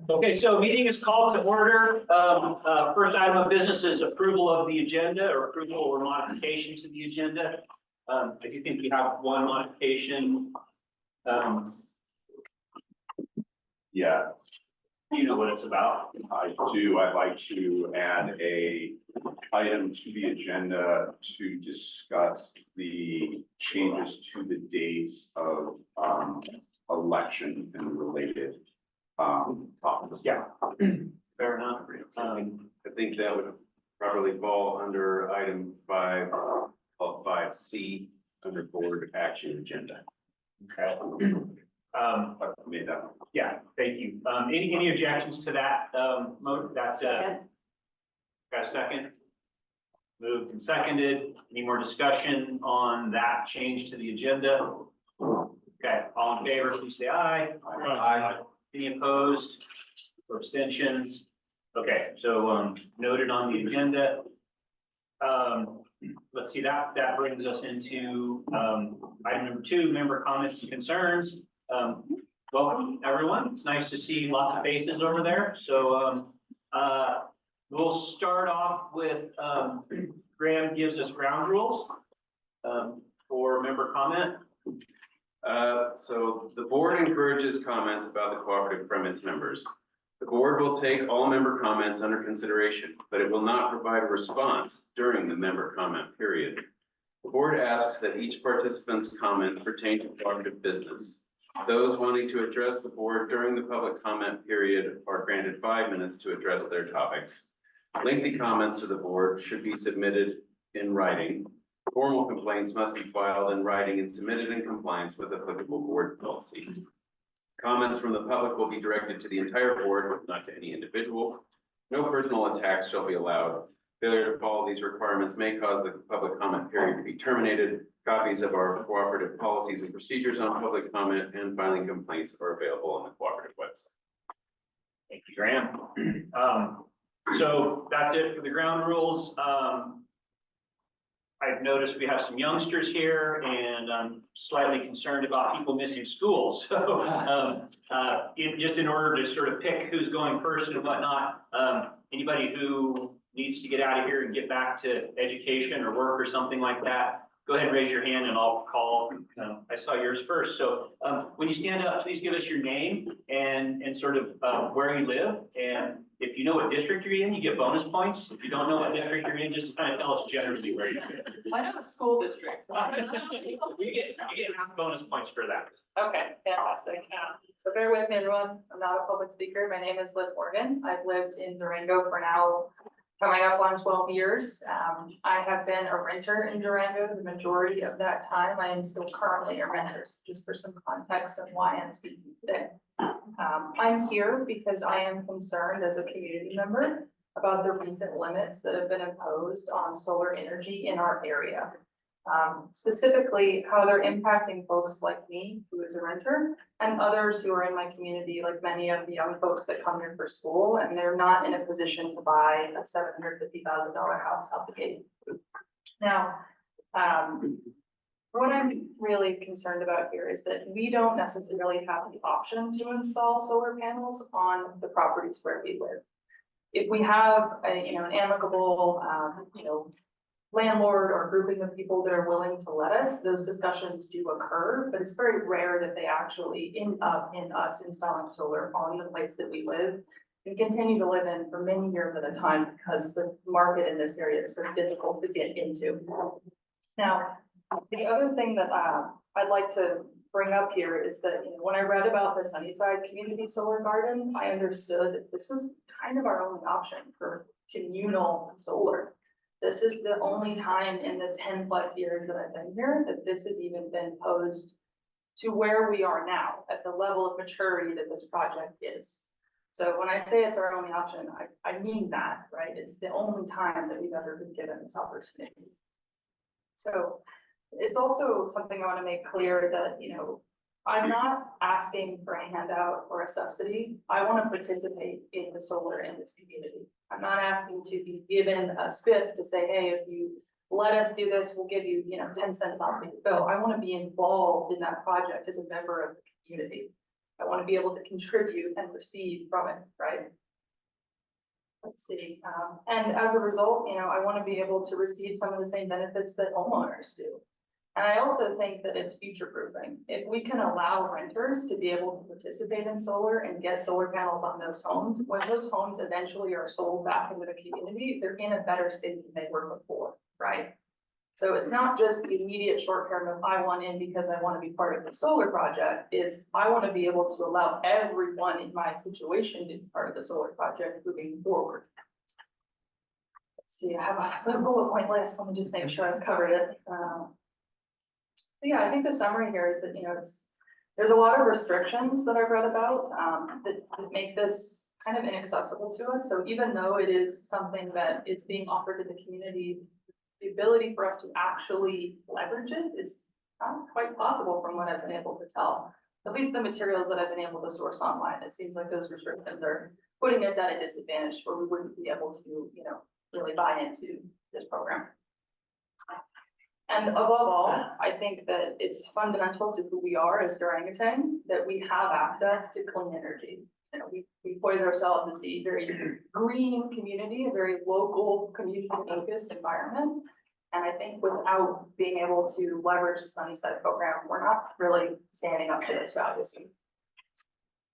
Okay, so meeting is called to order. First item of business is approval of the agenda or approval or modification to the agenda. I do think we have one modification. Yeah, You know what it's about. I do. I'd like to add a item to the agenda to discuss the changes to the dates of election and related topics. Yeah, fair enough. I think that would probably fall under item 5, called 5C, under board action agenda. Okay. I made that. Yeah, thank you. Any objections to that? That's got a second? Moved and seconded. Any more discussion on that change to the agenda? Okay, all in favor, please say aye. Aye. Any opposed or abstentions? Okay, so noted on the agenda. Let's see, that brings us into item number 2, member comments and concerns. Welcome, everyone. It's nice to see lots of faces over there. So we'll start off with Graham gives us ground rules for member comment. So the board encourages comments about the cooperative from its members. The board will take all member comments under consideration, but it will not provide a response during the member comment period. The board asks that each participant's comments pertain to cooperative business. Those wanting to address the board during the public comment period are granted 5 minutes to address their topics. Lengthy comments to the board should be submitted in writing. Formal complaints must be filed in writing and submitted in compliance with applicable board policy. Comments from the public will be directed to the entire board, not to any individual. No personal attacks shall be allowed. Failure to follow these requirements may cause the public comment period to be terminated. Copies of our cooperative policies and procedures on public comment and filing complaints are available on the cooperative website. Thank you, Graham. So that's it for the ground rules. I've noticed we have some youngsters here, and I'm slightly concerned about people missing school. So just in order to sort of pick who's going first and whatnot, anybody who needs to get out of here and get back to education or work or something like that, go ahead and raise your hand and I'll call. I saw yours first. So when you stand up, please give us your name and sort of where you live. And if you know what district you're in, you get bonus points. If you don't know what district you're in, just to kind of tell us generally where you're in. I know the school district. You get half bonus points for that. Okay, fantastic. So bear with me, everyone. I'm not a public speaker. My name is Liz Morgan. I've lived in Durango for now coming up on 12 years. I have been a renter in Durango the majority of that time. I am still currently a renter, just for some context of why I'm speaking today. I'm here because I am concerned as a community member about the recent limits that have been imposed on solar energy in our area. Specifically how they're impacting folks like me, who is a renter, and others who are in my community, like many of the young folks that come here for school, and they're not in a position to buy a $750,000 house out the gate. Now, what I'm really concerned about here is that we don't necessarily have the option to install solar panels on the properties where we live. If we have an amicable, landlord or grouping of people that are willing to let us, those discussions do occur, but it's very rare that they actually end up in us installing solar on the place that we live and continue to live in for many years at a time because the market in this area is so difficult to get into. Now, the other thing that I'd like to bring up here is that when I read about the Sunnyside Community Solar Garden, I understood that this was kind of our only option for communal solar. This is the only time in the 10+ years that I've been here that this has even been posed to where we are now at the level of maturity that this project is. So when I say it's our only option, I mean that, right? It's the only time that we've ever been given this opportunity. So it's also something I want to make clear that, I'm not asking for a handout or a subsidy. I want to participate in the solar in this community. I'm not asking to be given a spiff to say, hey, if you let us do this, we'll give you, 10 cents off your bill. I want to be involved in that project as a member of the community. I want to be able to contribute and receive from it, right? Let's see, and as a result, I want to be able to receive some of the same benefits that homeowners do. And I also think that it's future proofing. If we can allow renters to be able to participate in solar and get solar panels on those homes, when those homes eventually are sold back into the community, they're in a better state than they were before, right? So it's not just the immediate short term of I want in because I want to be part of the solar project. It's I want to be able to allow everyone in my situation to be part of the solar project moving forward. Let's see, I have a bullet point list. Let me just make sure I've covered it. So yeah, I think the summary here is that, there's a lot of restrictions that I've read about that make this kind of inaccessible to us. So even though it is something that is being offered to the community, the ability for us to actually leverage it is not quite possible from what I've been able to tell. At least the materials that I've been able to source online, it seems like those restrictions are putting us at a disadvantage where we wouldn't be able to, really buy into this program. And above all, I think that it's fundamental to who we are as orangutans that we have access to clean energy. We poise ourselves as a very green community, a very local, community-focused environment. And I think without being able to leverage the Sunnyside program, we're not really standing up to those values.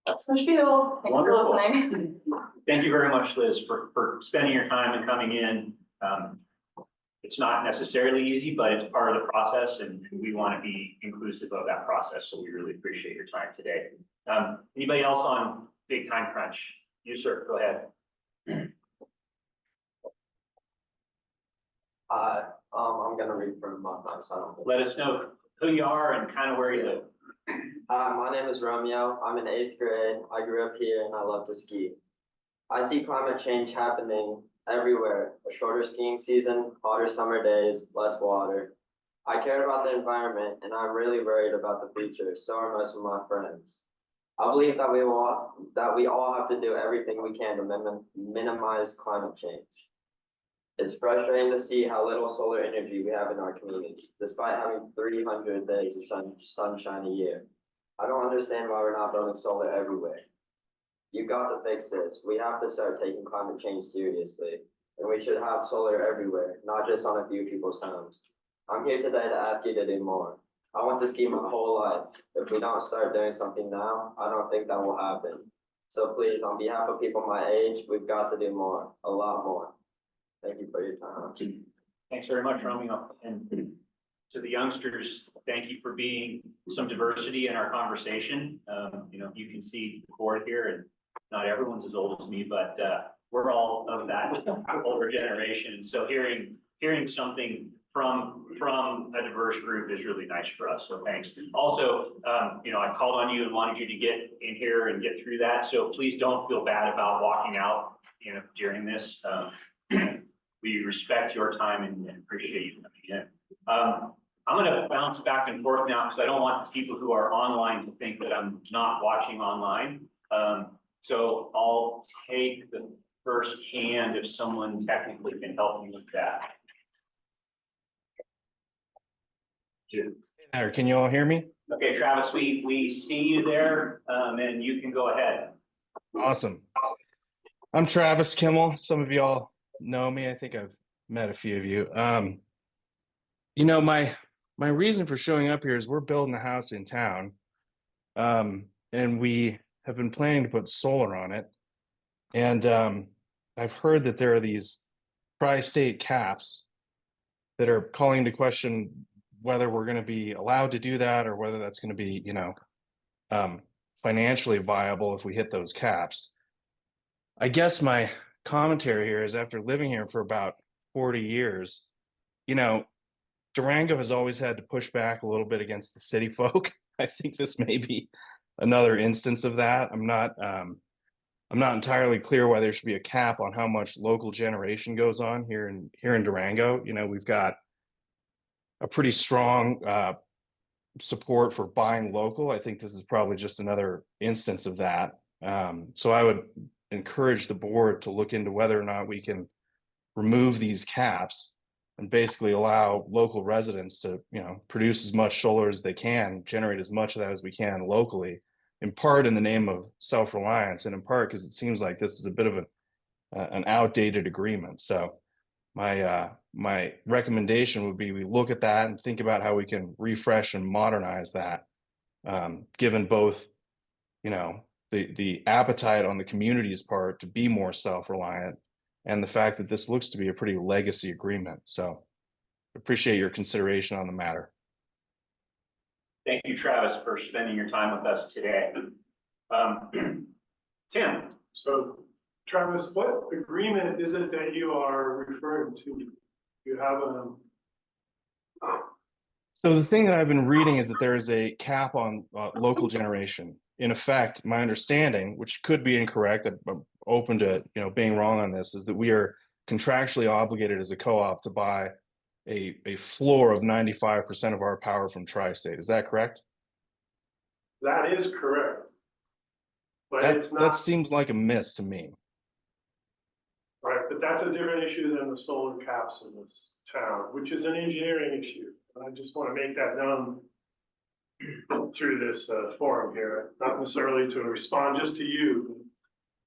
That's my spiel. Thank you for listening. Thank you very much, Liz, for spending your time and coming in. It's not necessarily easy, but it's part of the process, and we want to be inclusive of that process. So we really appreciate your time today. Anybody else on big time crunch? You, sir, go ahead. I'm gonna read from my phone, so I don't. Let us know who you are and kind of where you live. My name is Romeo. I'm in 8th grade. I grew up here and I love to ski. I see climate change happening everywhere. A shorter skiing season, hotter summer days, less water. I care about the environment and I'm really worried about the future. So are most of my friends. I believe that we all have to do everything we can to minimize climate change. It's frustrating to see how little solar energy we have in our community, despite having 300 days of sunshine a year. I don't understand why we're not building solar everywhere. You've got to fix this. We have to start taking climate change seriously, and we should have solar everywhere, not just on a few people's homes. I'm here today to ask you to do more. I want to ski my whole life. If we don't start doing something now, I don't think that will happen. So please, on behalf of people my age, we've got to do more, a lot more. Thank you for your time. Thanks very much, Romeo. And to the youngsters, thank you for being some diversity in our conversation. You can see the board here, and not everyone's as old as me, but we're all of that older generation. So hearing something from a diverse group is really nice for us. So thanks. Also, I called on you and wanted you to get in here and get through that. So please don't feel bad about walking out, during this. We respect your time and appreciate you coming in. I'm going to bounce back and forth now because I don't want people who are online to think that I'm not watching online. So I'll take the first hand if someone technically can help me with that. There, can you all hear me? Okay, Travis, we see you there, and you can go ahead. Awesome. I'm Travis Kimmel. Some of y'all know me. I think I've met a few of you. My reason for showing up here is we're building a house in town, and we have been planning to put solar on it. And I've heard that there are these tri-state caps that are calling into question whether we're going to be allowed to do that or whether that's going to be, financially viable if we hit those caps. I guess my commentary here is after living here for about 40 years, Durango has always had to push back a little bit against the city folk. I think this may be another instance of that. I'm not entirely clear why there should be a cap on how much local generation goes on here in Durango. We've got a pretty strong support for buying local. I think this is probably just another instance of that. So I would encourage the board to look into whether or not we can remove these caps and basically allow local residents to, produce as much solar as they can, generate as much of that as we can locally, in part in the name of self-reliance, and in part because it seems like this is a bit of an outdated agreement. So my recommendation would be we look at that and think about how we can refresh and modernize that, given both, you know, the appetite on the community's part to be more self-reliant and the fact that this looks to be a pretty legacy agreement. So appreciate your consideration on the matter. Thank you, Travis, for spending your time with us today. Tim. So Travis, what agreement is it that you are referring to? You have So the thing that I've been reading is that there is a cap on local generation. In effect, my understanding, which could be incorrect, I'm open to being wrong on this, is that we are contractually obligated as a co-op to buy a floor of 95% of our power from Tri-State. Is that correct? that is correct. But it's That not, seems like a miss to me. right, but that's a different issue than the solar caps in this town, which is an engineering issue. And I just want to make that known through this forum here, not necessarily to respond just to you.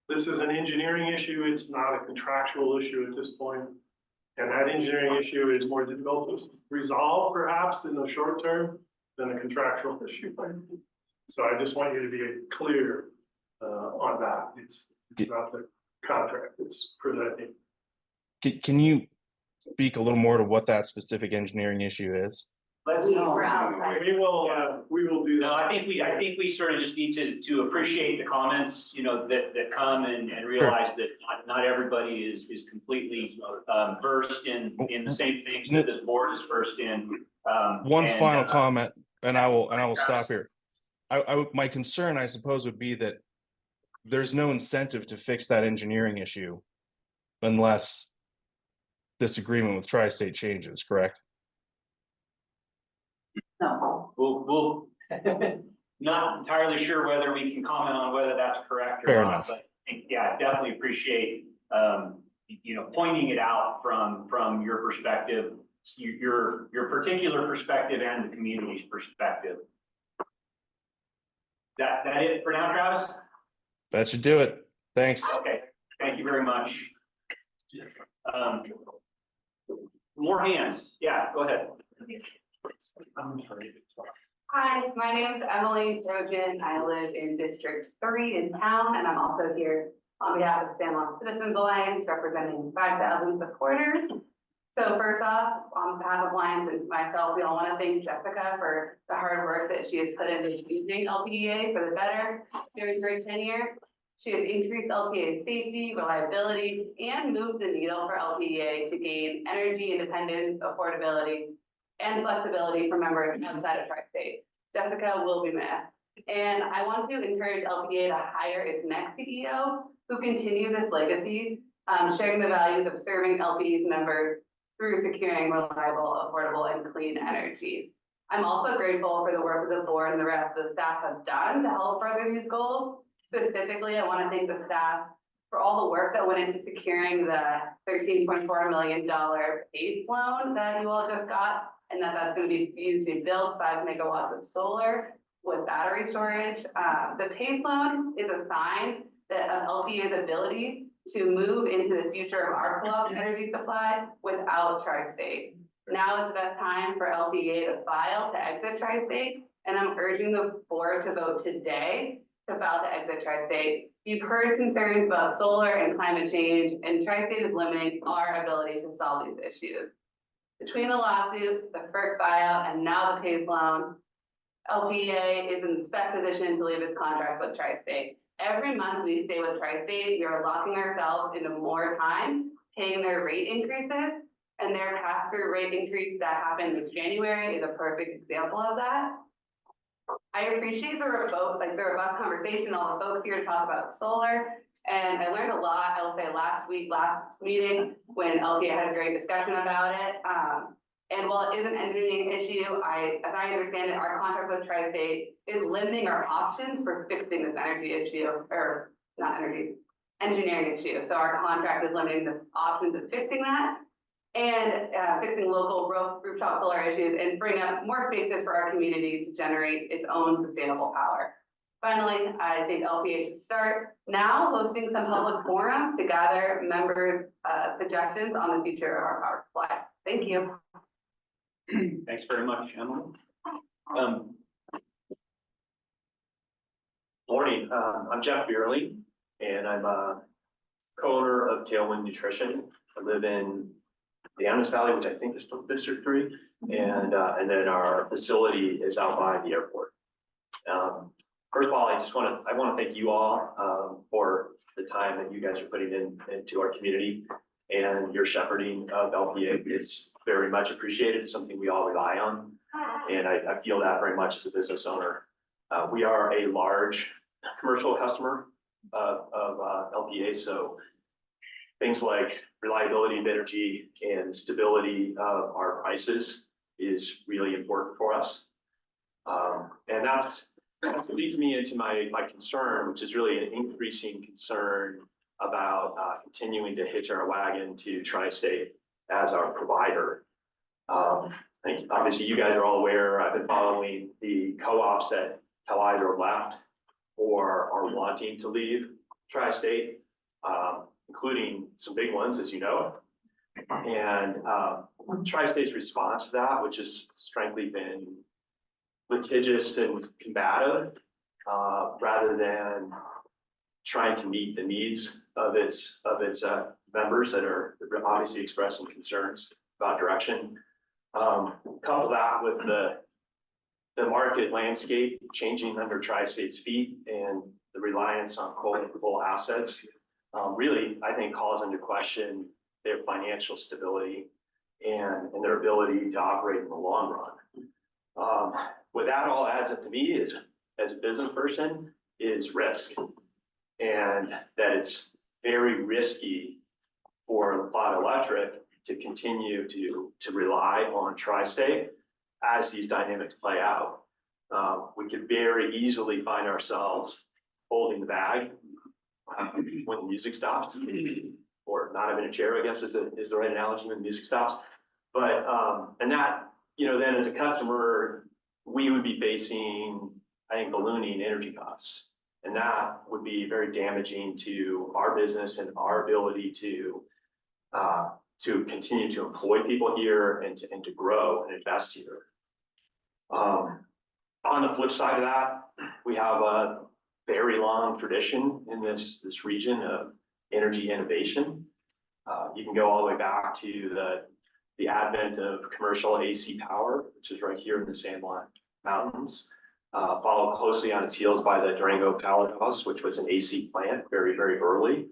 This is an engineering issue. It's not a contractual issue at this point. And that engineering issue is more difficult to resolve perhaps in the short term than a contractual issue. So I just want you to be clear on that. It's not the contract it's presenting. Can you speak a little more to what that specific engineering issue is? Let's. We will do No, that. I think we sort of just need to appreciate the comments, that come and realize that not everybody is completely versed in the same things that this board is versed in. One and, final comment, and I will Travis. stop here. My concern, I suppose, would be that there's no incentive to fix that engineering issue unless this agreement with Tri-State changes, correct? No. We'll not entirely sure whether we can comment on whether that's correct or Fair not, enough. but I definitely appreciate, pointing it out from your perspective, your particular perspective and the community's perspective. Is that it for now, Travis? That should do it. Thanks. Okay, thank you very much. More hands. Yeah, go ahead. Hi, my name is Emily Trojan. I live in District 3 in town, and I'm also here on behalf of San Juan Citizens Alliance, representing 5,000 supporters. So first off, on behalf of Alliance and myself, we all want to thank Jessica for the hard work that she has put into using LPEA for the better during her tenure. She has increased LPEA's safety, reliability, and moved the needle for LPEA to gain energy independence, affordability, and flexibility for members outside of Tri-State. Jessica will be missed. And I want to encourage LPEA to hire its next CEO who continue this legacy, sharing the values of serving LPEA's members through securing reliable, affordable, and clean energy. I'm also grateful for the work that the board and the rest of the staff have done to help further these goals. Specifically, I want to thank the staff for all the work that went into securing the $13.4 million PACE loan that you all just got, and that's going to be used to build 5 megawatts of solar with battery storage. The PACE loan is a sign that of LPEA's ability to move into the future of our co-op energy supply without Tri-State. Now is the best time for LPEA to file to exit Tri-State, and I'm urging the board to vote today to file to exit Tri-State. You've heard concerns about solar and climate change, and Tri-State is limiting our ability to solve these issues. Between the lawsuit, the FERC buyout, and now the PACE loan, LPEA is in the best position to leave its contract with Tri-State. Every month we stay with Tri-State, we are locking ourselves into more time, paying their rate increases, and their pass-through rate increase that happened this January is a perfect example of that. I appreciate the robust conversation, all the folks here to talk about solar, and I learned a lot, I will say last meeting, when LPEA had a great discussion about it. And while it is an engineering issue, as I understand it, our contract with Tri-State is limiting our options for fixing this energy issue, or not energy, engineering issue. So our contract is limiting the options of fixing that and fixing local rooftop solar issues and bring up more spaces for our community to generate its own sustainable power. Finally, I think LPA should start now hosting some public forums to gather members' suggestions on the future of our power supply. Thank you. Thanks very much, Emily. Morning, I'm Jeff Beerley, and I'm a co-owner of Tailwind Nutrition. I live in the Animas Valley, which I think is still District 3, and then our facility is out by the airport. First of all, I want to thank you all for the time that you guys are putting into our community and your shepherding of LPA. It's very much appreciated. It's something we all rely on, and I feel that very much as a business owner. We are a large commercial customer of LPA, so things like reliability of energy and stability of our prices is really important for us. And that leads me into my concern, which is really an increasing concern about continuing to hitch our wagon to Tri-State as our provider. I think obviously you guys are all aware, I've been following the co-ops that have either left or are wanting to leave Tri-State, including some big ones, as you know. And Tri-State's response to that, which has frankly been litigious and combative, rather than trying to meet the needs of its members that are obviously expressing concerns about direction. Couple that with the market landscape changing under Tri-State's feet and the reliance on coal assets, really, I think calls into question their financial stability and their ability to operate in the long run. What that all adds up to me is, as a business person, is risk. And that it's very risky for Plot Electric to continue to rely on Tri-State as these dynamics play out. We could very easily find ourselves holding the bag when the music stops, or not having a chair, I guess is the right analogy when the music stops. But, and that, then as a customer, we would be facing, I think, ballooning energy costs. And that would be very damaging to our business and our ability to continue to employ people here and to grow and invest here. On the flip side of that, we have a very long tradition in this region of energy innovation. You can go all the way back to the advent of commercial AC power, which is right here in the San Juan Mountains, followed closely on its heels by the Durango Powerhouse, which was an AC plant very, very early.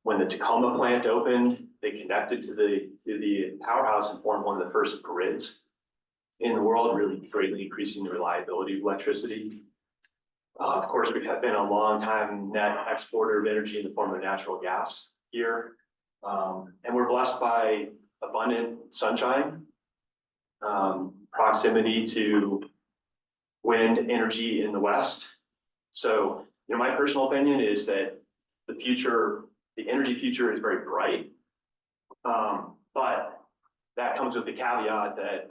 When the Tacoma plant opened, they connected to the powerhouse and formed one of the first grids in the world, really greatly increasing the reliability of electricity. Of course, we've been a long time net exporter of energy in the form of natural gas here. And we're blessed by abundant sunshine, proximity to wind energy in the West. So, my personal opinion is that the energy future is very bright. But that comes with the caveat that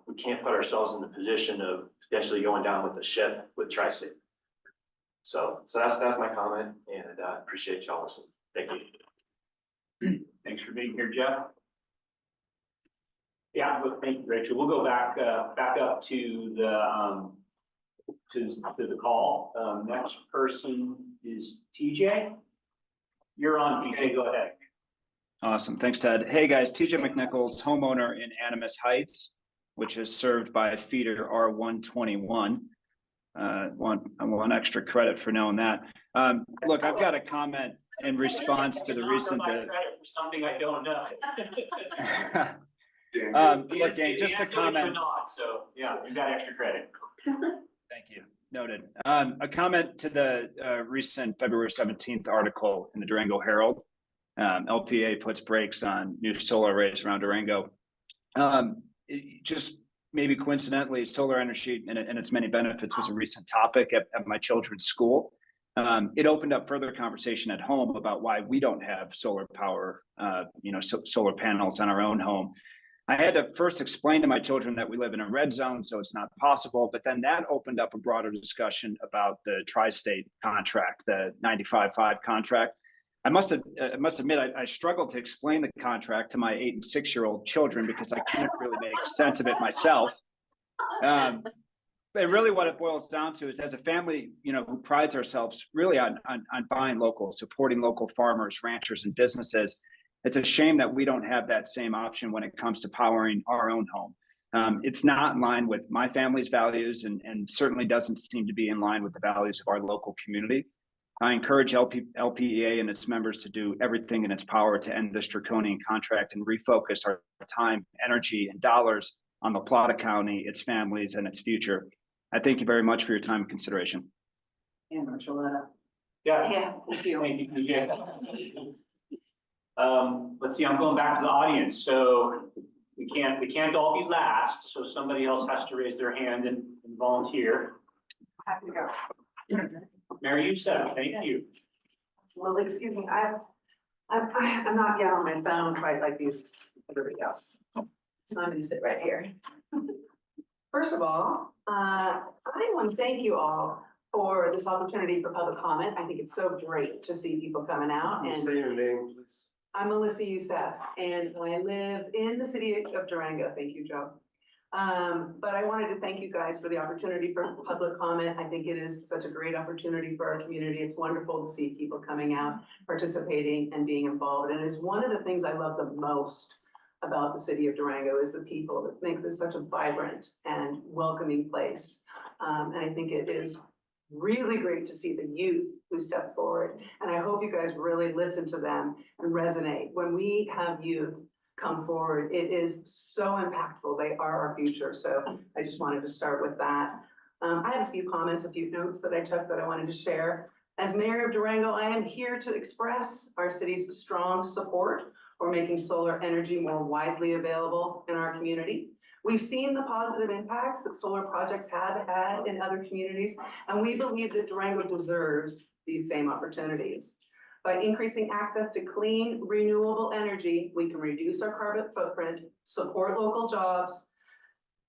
we can't put ourselves in the position of potentially going down with the ship with Tri-State. So that's my comment, and appreciate y'all listening. Thank you. Thanks for being here, Jeff. Yeah, well, thank you, Rachel. We'll go back up to the call. Next person is TJ. You're on, TJ. Go ahead. Awesome. Thanks, Ted. Hey, guys. TJ McNichols, homeowner in Animas Heights, which is served by feeder R121. I want extra credit for knowing that. Look, I've got a comment in response to the recent. Credit for something I don't know. Look, Dan, just a comment. So yeah, you got extra credit. Thank you. Noted. A comment to the recent February 17th article in the Durango Herald. LPA puts brakes on new solar arrays around Durango. Just maybe coincidentally, solar energy and its many benefits was a recent topic at my children's school. It opened up further conversation at home about why we don't have solar power, solar panels on our own home. I had to first explain to my children that we live in a red zone, so it's not possible. But then that opened up a broader discussion about the tri-state contract, the 95.5 contract. I must admit, I struggled to explain the contract to my 8 and 6-year-old children because I couldn't really make sense of it myself. But really what it boils down to is, as a family, who prides ourselves really on buying local, supporting local farmers, ranchers, and businesses, it's a shame that we don't have that same option when it comes to powering our own home. It's not in line with my family's values and certainly doesn't seem to be in line with the values of our local community. I encourage LPEA and its members to do everything in its power to end this draconian contract and refocus our time, energy, and dollars on La Plata County, its families, and its future. I thank you very much for your time and consideration. And Marcelletta. Yeah. Thank you. Thank you, PJ. Let's see, I'm going back to the audience, so we can't all be last, so somebody else has to raise their hand and volunteer. Happy to go. Mary, you said, thank you. Well, excuse me, I'm not yet on my phone quite like everybody else. So I'm gonna sit right here. First of all, I want to thank you all for this opportunity for public comment. I think it's so great to see people coming out. And Say your name, please. I'm Melissa Youssef, and I live in the city of Durango. Thank you, Joe. But I wanted to thank you guys for the opportunity for public comment. I think it is such a great opportunity for our community. It's wonderful to see people coming out, participating, and being involved. And it's one of the things I love the most about the city of Durango is the people that make this such a vibrant and welcoming place. And I think it is really great to see the youth who step forward. And I hope you guys really listen to them and resonate. When we have youth come forward, it is so impactful. They are our future. So I just wanted to start with that. I have a few comments, a few notes that I took that I wanted to share. As mayor of Durango, I am here to express our city's strong support for making solar energy more widely available in our community. We've seen the positive impacts that solar projects have had in other communities, and we believe that Durango deserves these same opportunities. By increasing access to clean, renewable energy, we can reduce our carbon footprint, support local jobs,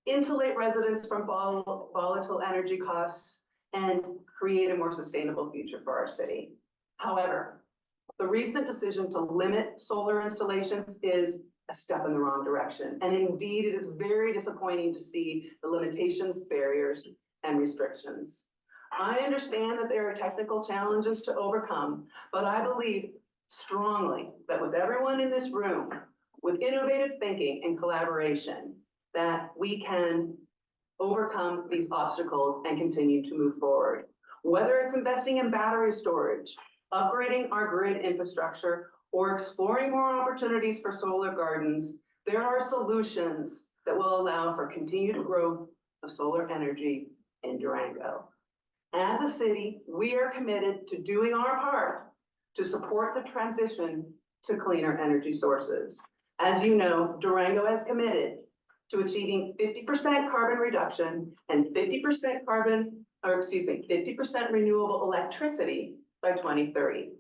insulate residents from volatile energy costs, and create a more sustainable future for our city. However, the recent decision to limit solar installations is a step in the wrong direction. And indeed, it is very disappointing to see the limitations, barriers, and restrictions. I understand that there are technical challenges to overcome, but I believe strongly that with everyone in this room, with innovative thinking and collaboration, that we can overcome these obstacles and continue to move forward. Whether it's investing in battery storage, upgrading our grid infrastructure, or exploring more opportunities for solar gardens, there are solutions that will allow for continued growth of solar energy in Durango. As a city, we are committed to doing our part to support the transition to cleaner energy sources. As you know, Durango has committed to achieving 50% carbon reduction and 50% 50% renewable electricity by 2030.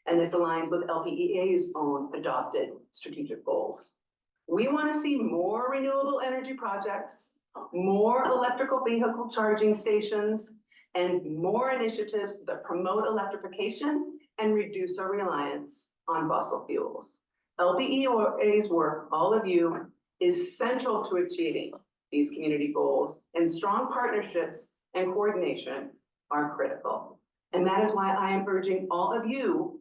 And this aligns with LPEA's own adopted strategic goals. We want to see more renewable energy projects, more electrical vehicle charging stations, and more initiatives that promote electrification and reduce our reliance on fossil fuels. LPEA's work, all of you, is central to achieving these community goals, and strong partnerships and coordination are critical. And that is why I am urging all of you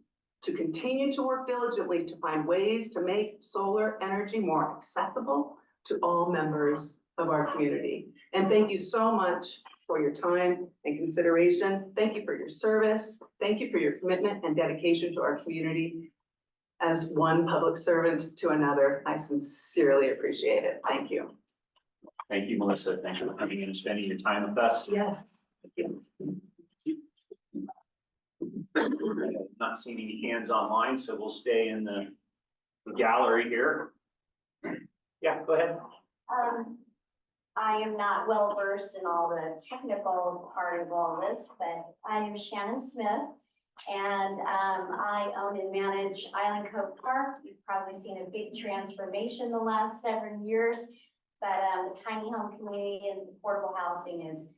to continue to work diligently to find ways to make solar energy more accessible to all members of our community. And thank you so much for your time and consideration. Thank you for your service. Thank you for your commitment and dedication to our community. As one public servant to another, I sincerely appreciate it. Thank you. Thank you, Melissa. Thanks for coming in and spending your time with us. Yes. Thank you. Not seeing any hands online, so we'll stay in the gallery here. Yeah, go ahead. I am not well versed in all the technical part of all this, but I am Shannon Smith, and I own and manage Island Cove Park. You've probably seen a big transformation the last 7 years. But the tiny home community and affordable housing is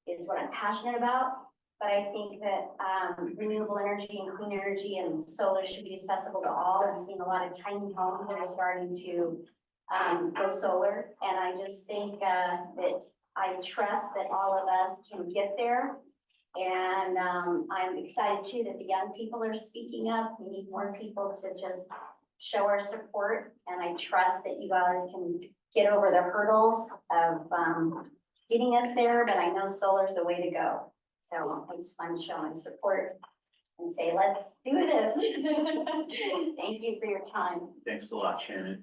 is what I'm passionate about. But I think that renewable energy and clean energy and solar should be accessible to all. I've seen a lot of tiny homes that are starting to go solar. And I just think that I trust that all of us can get there. And I'm excited too that the young people are speaking up. We need more people to just show our support. And I trust that you guys can get over the hurdles of getting us there. But I know solar is the way to go. So I just want to show my support and say, let's do this. Thank you for your time. Thanks a lot, Shannon.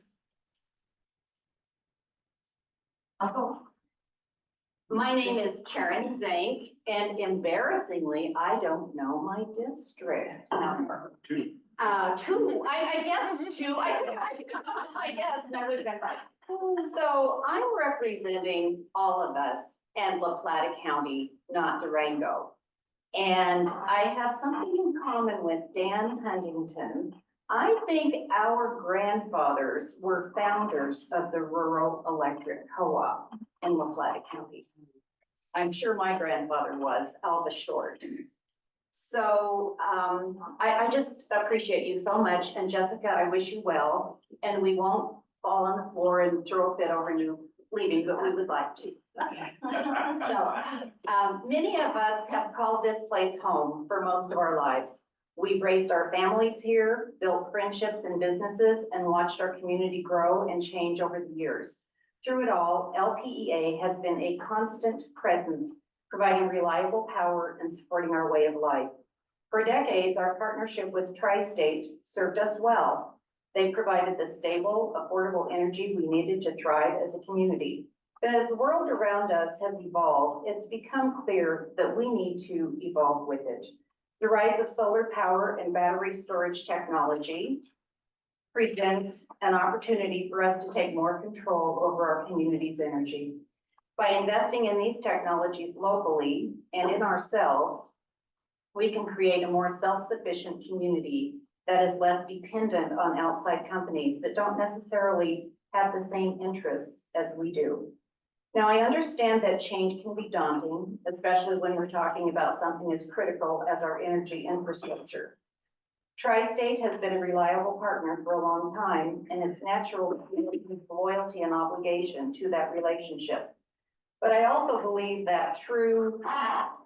My name is Karen Zank, and embarrassingly, I don't know my district number. Two, I guess two, I guess, and I would have been right. So I'm representing all of us and La Plata County, not Durango. And I have something in common with Dan Huntington. I think our grandfathers were founders of the Rural Electric Co-op in La Plata County. I'm sure my grandfather was, Alva Short. So I just appreciate you so much. And Jessica, I wish you well. And we won't fall on the floor and throw a fit over you leaving, but we would like to. So many of us have called this place home for most of our lives. We've raised our families here, built friendships and businesses, and watched our community grow and change over the years. Through it all, LPEA has been a constant presence, providing reliable power and supporting our way of life. For decades, our partnership with Tri-State served us well. They provided the stable, affordable energy we needed to thrive as a community. But as the world around us has evolved, it's become clear that we need to evolve with it. The rise of solar power and battery storage technology presents an opportunity for us to take more control over our community's energy. By investing in these technologies locally and in ourselves, we can create a more self-sufficient community that is less dependent on outside companies that don't necessarily have the same interests as we do. Now, I understand that change can be daunting, especially when we're talking about something as critical as our energy infrastructure. Tri-State has been a reliable partner for a long time, and it's natural to feel loyalty and obligation to that relationship. But I also believe that true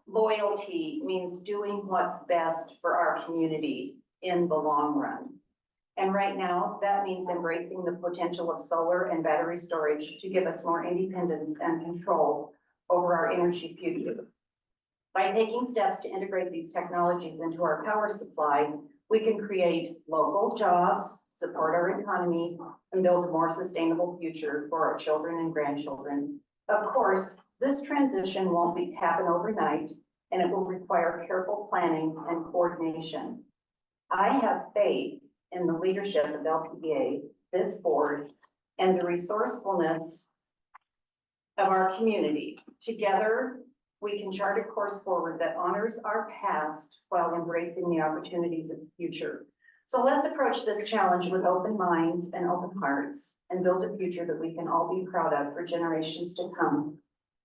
loyalty means doing what's best for our community in the long run. And right now, that means embracing the potential of solar and battery storage to give us more independence and control over our energy future. By taking steps to integrate these technologies into our power supply, we can create local jobs, support our economy, and build a more sustainable future for our children and grandchildren. Of course, this transition won't happen overnight, and it will require careful planning and coordination. I have faith in the leadership of LPEA, this board, and the resourcefulness of our community. Together, we can chart a course forward that honors our past while embracing the opportunities of the future. So let's approach this challenge with open minds and open hearts and build a future that we can all be proud of for generations to come.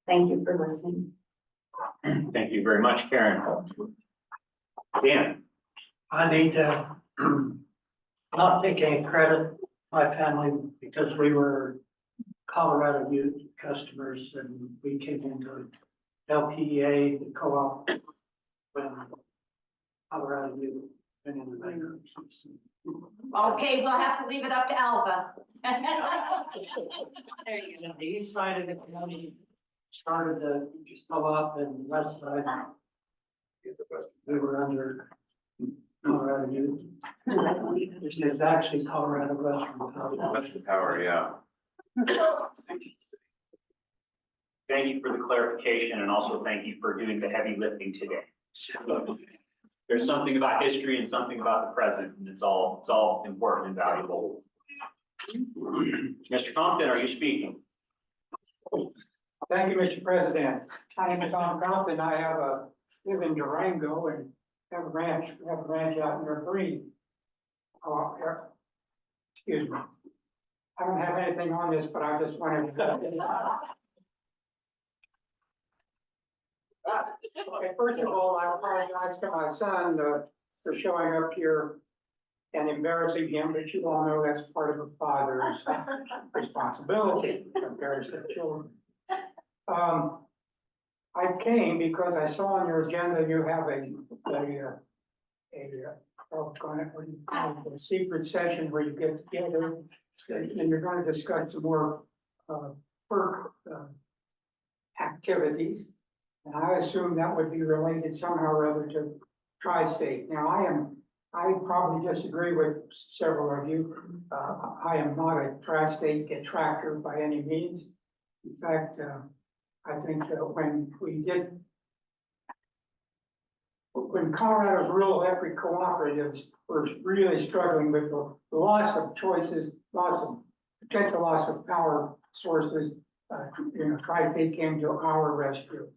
Thank you for listening. Thank you very much, Karen. Dan. I need to not take any credit, my family, because we were Colorado Youth customers and we came into LPEA, the co-op, when Colorado Youth went into bankruptcy. Okay, we'll have to leave it up to Alva. There you go. The east side of the county started the co-op and west side. We were under Colorado Youth. It's actually Colorado Western Power. Western Power, yeah. Thank you for the clarification and also thank you for doing the heavy lifting today. So there's something about history and something about the present, and it's all important and valuable. Mr. Compton, are you speaking? Thank you, Mr. President. My name is Tom Compton. I live in Durango, and have a ranch out near Green. Excuse me. I don't have anything on this, but I just wanted to. Okay, first of all, I apologize to my son for showing up here and embarrassing him, but you all know that's part of a father's responsibility, to embarrass their children. I came because I saw on your agenda you have a secret session where you get together and you're going to discuss some more FERC activities. And I assume that would be related somehow or other to tri-state. Now, I probably disagree with several of you. I am not a tri-state detractor by any means. In fact, I think that when Colorado's rural electric cooperatives were really struggling with the loss of choices, potential loss of power sources, tri-state came to our rescue.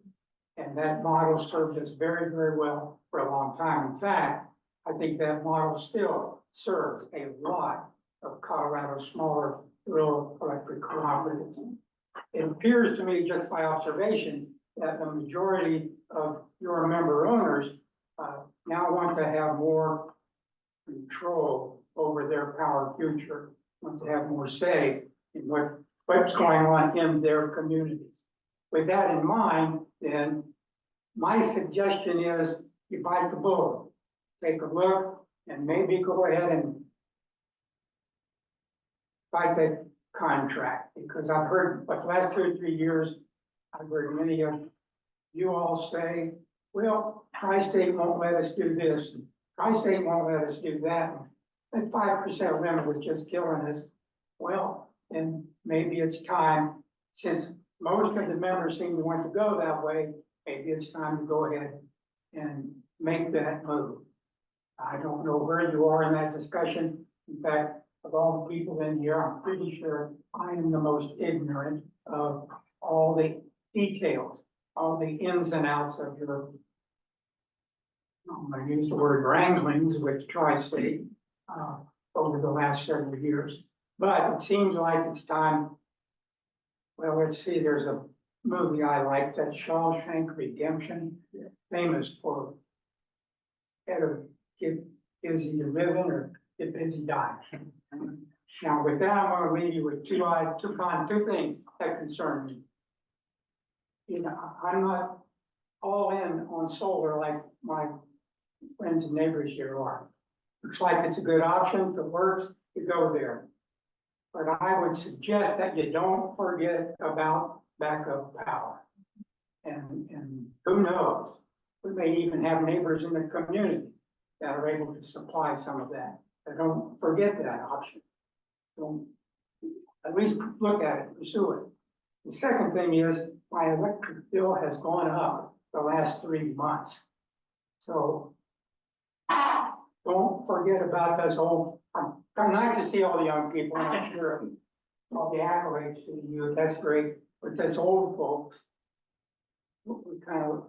And that model served us very, very well for a long time. In fact, I think that model still serves a lot of Colorado's smaller rural electric cooperatives. It appears to me, just by observation, that the majority of your member owners now want to have more control over their power future, want to have more say in what's going on in their communities. With that in mind, then, my suggestion is you bite the bullet, take a look, and maybe go ahead and fight the contract, because I've heard, like, last 2 or 3 years, I've heard many of you all say, well, Tri-State won't let us do this, and Tri-State won't let us do that, and 5% limit was just killing us. Well, then maybe it's time, since most of the members seem to want to go that way, maybe it's time to go ahead and make that move. I don't know where you are in that discussion. In fact, of all the people in here, I'm pretty sure I am the most ignorant of all the details, all the ins and outs of your, I'm going to use the word wranglings with Tri-State over the last several years. But it seems like it's time. Well, let's see, there's a movie I like, that Shawshank Redemption, famous for better get busy living or get busy dying. Now, with that, I'm going to leave you with two things that concern me. You know, I'm not all in on solar like my friends and neighbors here are. Looks like it's a good option. If it works, you go there. But I would suggest that you don't forget about backup power. And who knows, we may even have neighbors in the community that are able to supply some of that. But don't forget that option. Don't, at least look at it, pursue it. The second thing is, my electric bill has gone up the last 3 months. So don't forget about this old, I'm nice to see all the young people, I'm sure, all the accolades to the youth, that's great. But this old folks, we kind of,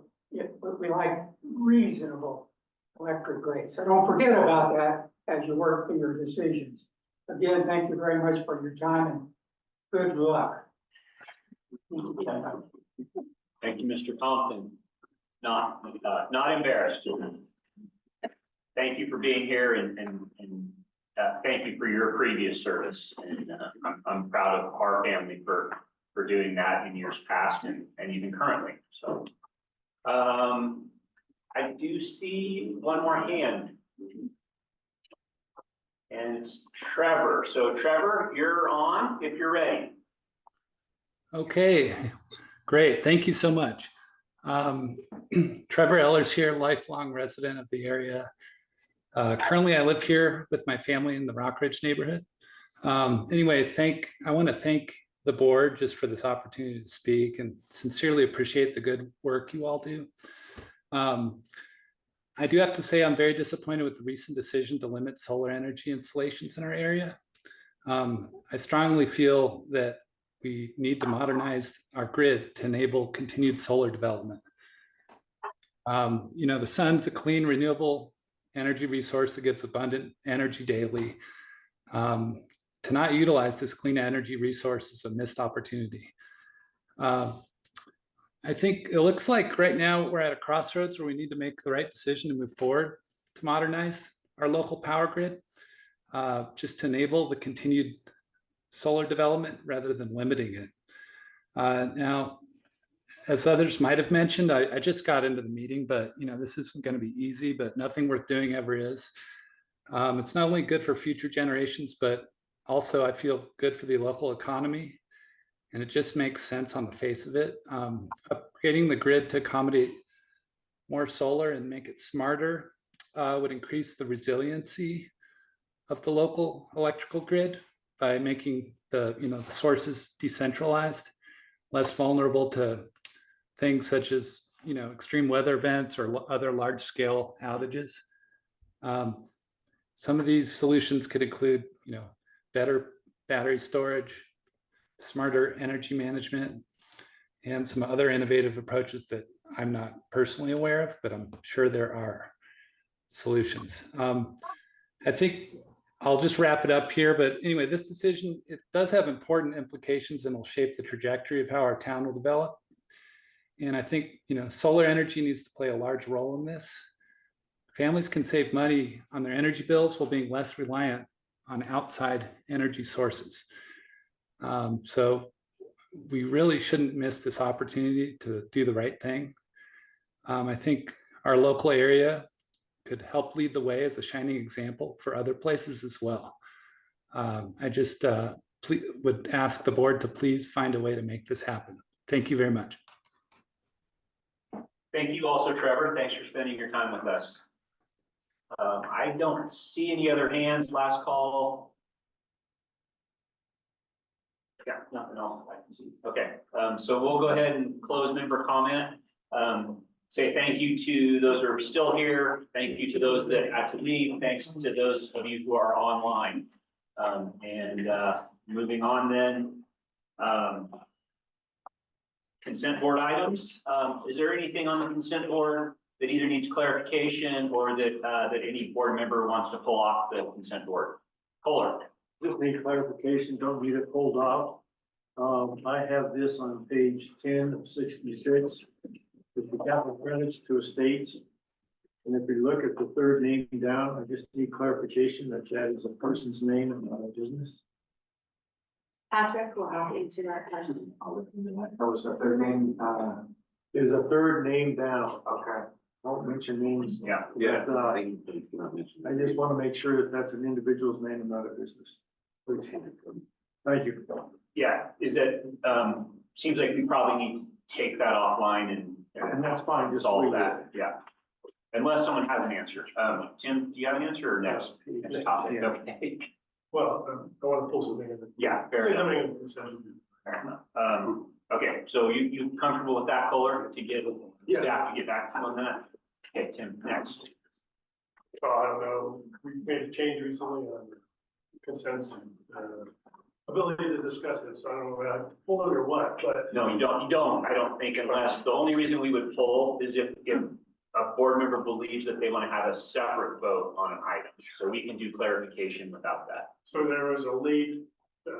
we like reasonable electric rates. So don't forget about that as you work through your decisions. Again, thank you very much for your time and good luck. Thank you, Mr. Compton. Not embarrassed. Thank you for being here and thank you for your previous service. And I'm proud of our family for doing that in years past and even currently. So I do see one more hand. And it's Trevor. So Trevor, you're on if you're ready. Okay, great. Thank you so much. Trevor Ellers here, lifelong resident of the area. Currently, I live here with my family in the Rockridge neighborhood. Anyway, I want to thank the board just for this opportunity to speak and sincerely appreciate the good work you all do. I do have to say I'm very disappointed with the recent decision to limit solar energy installations in our area. I strongly feel that we need to modernize our grid to enable continued solar development. The sun's a clean, renewable energy resource that gives abundant energy daily. To not utilize this clean energy resource is a missed opportunity. I think it looks like right now we're at a crossroads where we need to make the right decision to move forward to modernize our local power grid, just to enable the continued solar development rather than limiting it. Now, as others might have mentioned, I just got into the meeting, but this isn't going to be easy, but nothing worth doing ever is. It's not only good for future generations, but also I feel good for the local economy. And it just makes sense on the face of it. Upgrading the grid to accommodate more solar and make it smarter would increase the resiliency of the local electrical grid by making the sources decentralized, less vulnerable to things such as extreme weather events or other large scale outages. Some of these solutions could include better battery storage, smarter energy management, and some other innovative approaches that I'm not personally aware of, but I'm sure there are solutions. I think I'll just wrap it up here, but anyway, this decision, it does have important implications and will shape the trajectory of how our town will develop. And I think, solar energy needs to play a large role in this. Families can save money on their energy bills while being less reliant on outside energy sources. So we really shouldn't miss this opportunity to do the right thing. I think our local area could help lead the way as a shining example for other places as well. I just would ask the board to please find a way to make this happen. Thank you very much. Thank you also, Trevor. Thanks for spending your time with us. I don't see any other hands. Last call. Yeah, nothing else I can see. Okay, so we'll go ahead and close member comment. Say thank you to those who are still here. Thank you to those that had to leave. Thanks to those of you who are online. Moving on then. Consent board items. Is there anything on the consent board that either needs clarification or that any board member wants to pull off the consent board? Kohler. Just need clarification, don't need it pulled off. I have this on page 10 of 66. With the capital credits to estates. And if you look at the third name down, I just need clarification that that is a person's name and not a business. Patrick will answer that question. That was the third name, there's a third name down. Okay. Don't mention names. Yeah. Yeah. But, I just want to make sure that that's an individual's name and not a business. Please. Thank you. Yeah, is that, seems like we probably need to take that offline And that's fine, just solve leave that, yeah. Unless someone has an answer. Tim, do you have an answer or next? Next topic? Okay. Well, I want to pull something in. Yeah, fair Say enough. something in consent. Fair enough. Okay, so you comfortable with that, Kohler, to get, staff to get back to you on that? Okay, Tim, next. I don't know, we made a change recently on consent, ability to discuss this, so I don't know whether I pull it or what, but. No, you don't, I don't think, unless, the only reason we would pull is if a board member believes that they want to have a separate vote on an item. So we can do clarification without that. So there was a late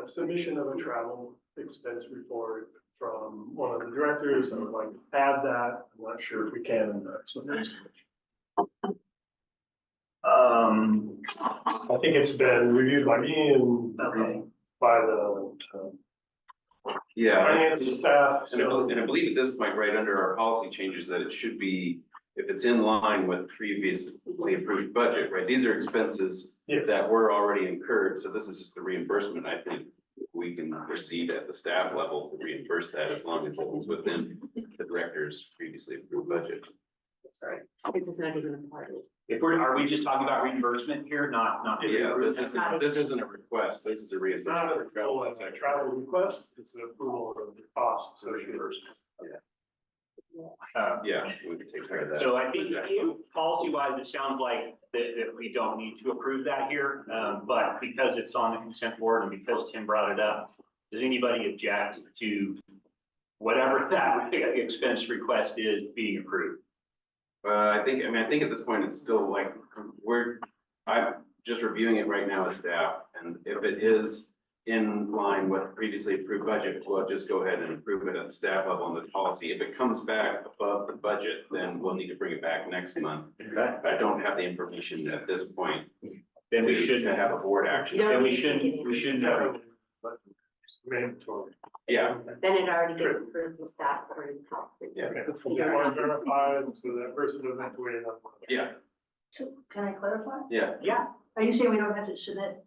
submission of a travel expense report from one of the directors. I would like to add that. I'm not sure if we can or not. So there's. I think it's been reviewed by me and by the Yeah. finance staff. And I believe at this point, right under our policy changes, that it should be, if it's in line with previously approved budget, right? These are expenses that were already incurred, so this is just the reimbursement. I think we can proceed at the staff level to reimburse that as long as it was within the director's previously approved budget. Sorry. It's not even important. Are we just talking about reimbursement here, not? Yeah, this isn't a request, this is a It's not reimbursement. a travel request, it's an approval of the costs associated. Yeah, we can take care of that. So I think policy wise, it sounds like that we don't need to approve that here, but because it's on the consent board and because Tim brought it up, does anybody object to whatever that expense request is being approved? I think at this point, it's still like, I'm just reviewing it right now as staff, and if it is in line with previously approved budget, we'll just go ahead and approve it at the staff level on the policy. If it comes back above the budget, then we'll need to bring it back next month. Okay. I don't have the information at this point. Then we to should have a board action. Then we shouldn't have. Mandatory. Yeah, Then it already gets approved through staff or in policy. yeah, Or verified, so that person doesn't have to wait enough. yeah, So can I clarify? yeah. Yeah. Are you saying we don't have to submit,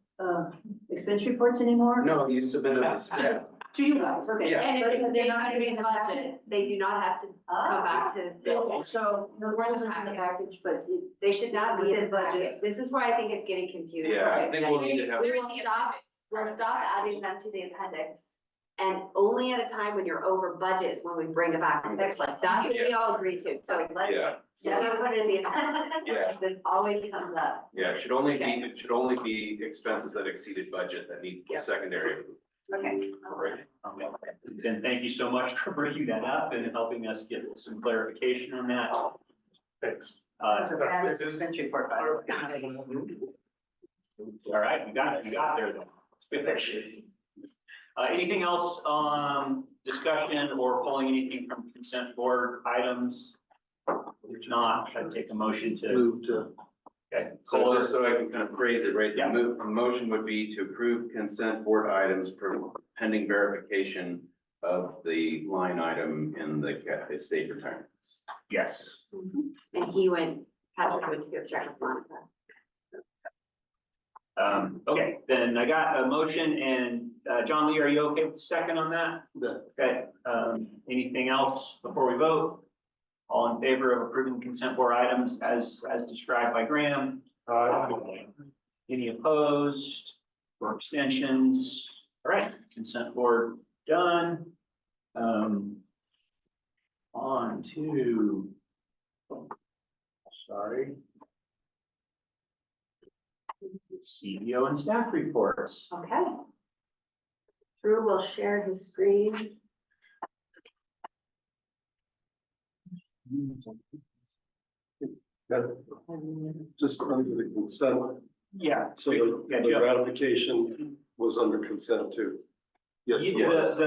expense reports anymore? No, you submitted a staff. To you guys, okay. Yeah. And if But it's they're stays not under getting the the packet? budget, they do not have to come back to. Okay, so the rules is in the package, but They should not be in the Within budget. budget. This is why I think it's getting confused. Yeah, I think we'll need to have, We will stop adding them to the appendix. And only at a time when you're over budget is when we bring it back. Excellent. That's what we all agree to, so let's, yeah, never put it in the appendix. Yeah. This always comes up. yeah, it should only be expenses that exceeded budget that need Yep. secondary. Okay. Then thank you so much for bringing that up and helping us get some clarification on that. Thanks. it's a bad expense report, by the way. All right, you got there though. It's good. Anything else on discussion or pulling anything from consent board items? If not, I'd take a motion to. Move to. Okay. So just so I can kind of phrase it, right, Yeah. a motion would be to approve consent board items for pending verification of the line item in the state retirements. Yes. And Patrick went to go check with Monica. Okay, then I got a motion and, John Lee, are you okay with the second on that? Okay, anything else before we vote? All in favor of approving consent board items as described by Graham? Any opposed or abstentions? All right, consent board done. On to, sorry. CEO and staff reports. Okay. Drew will share his screen. Just under the consent, Yeah. so the ratification was under consent too. Yes. it was.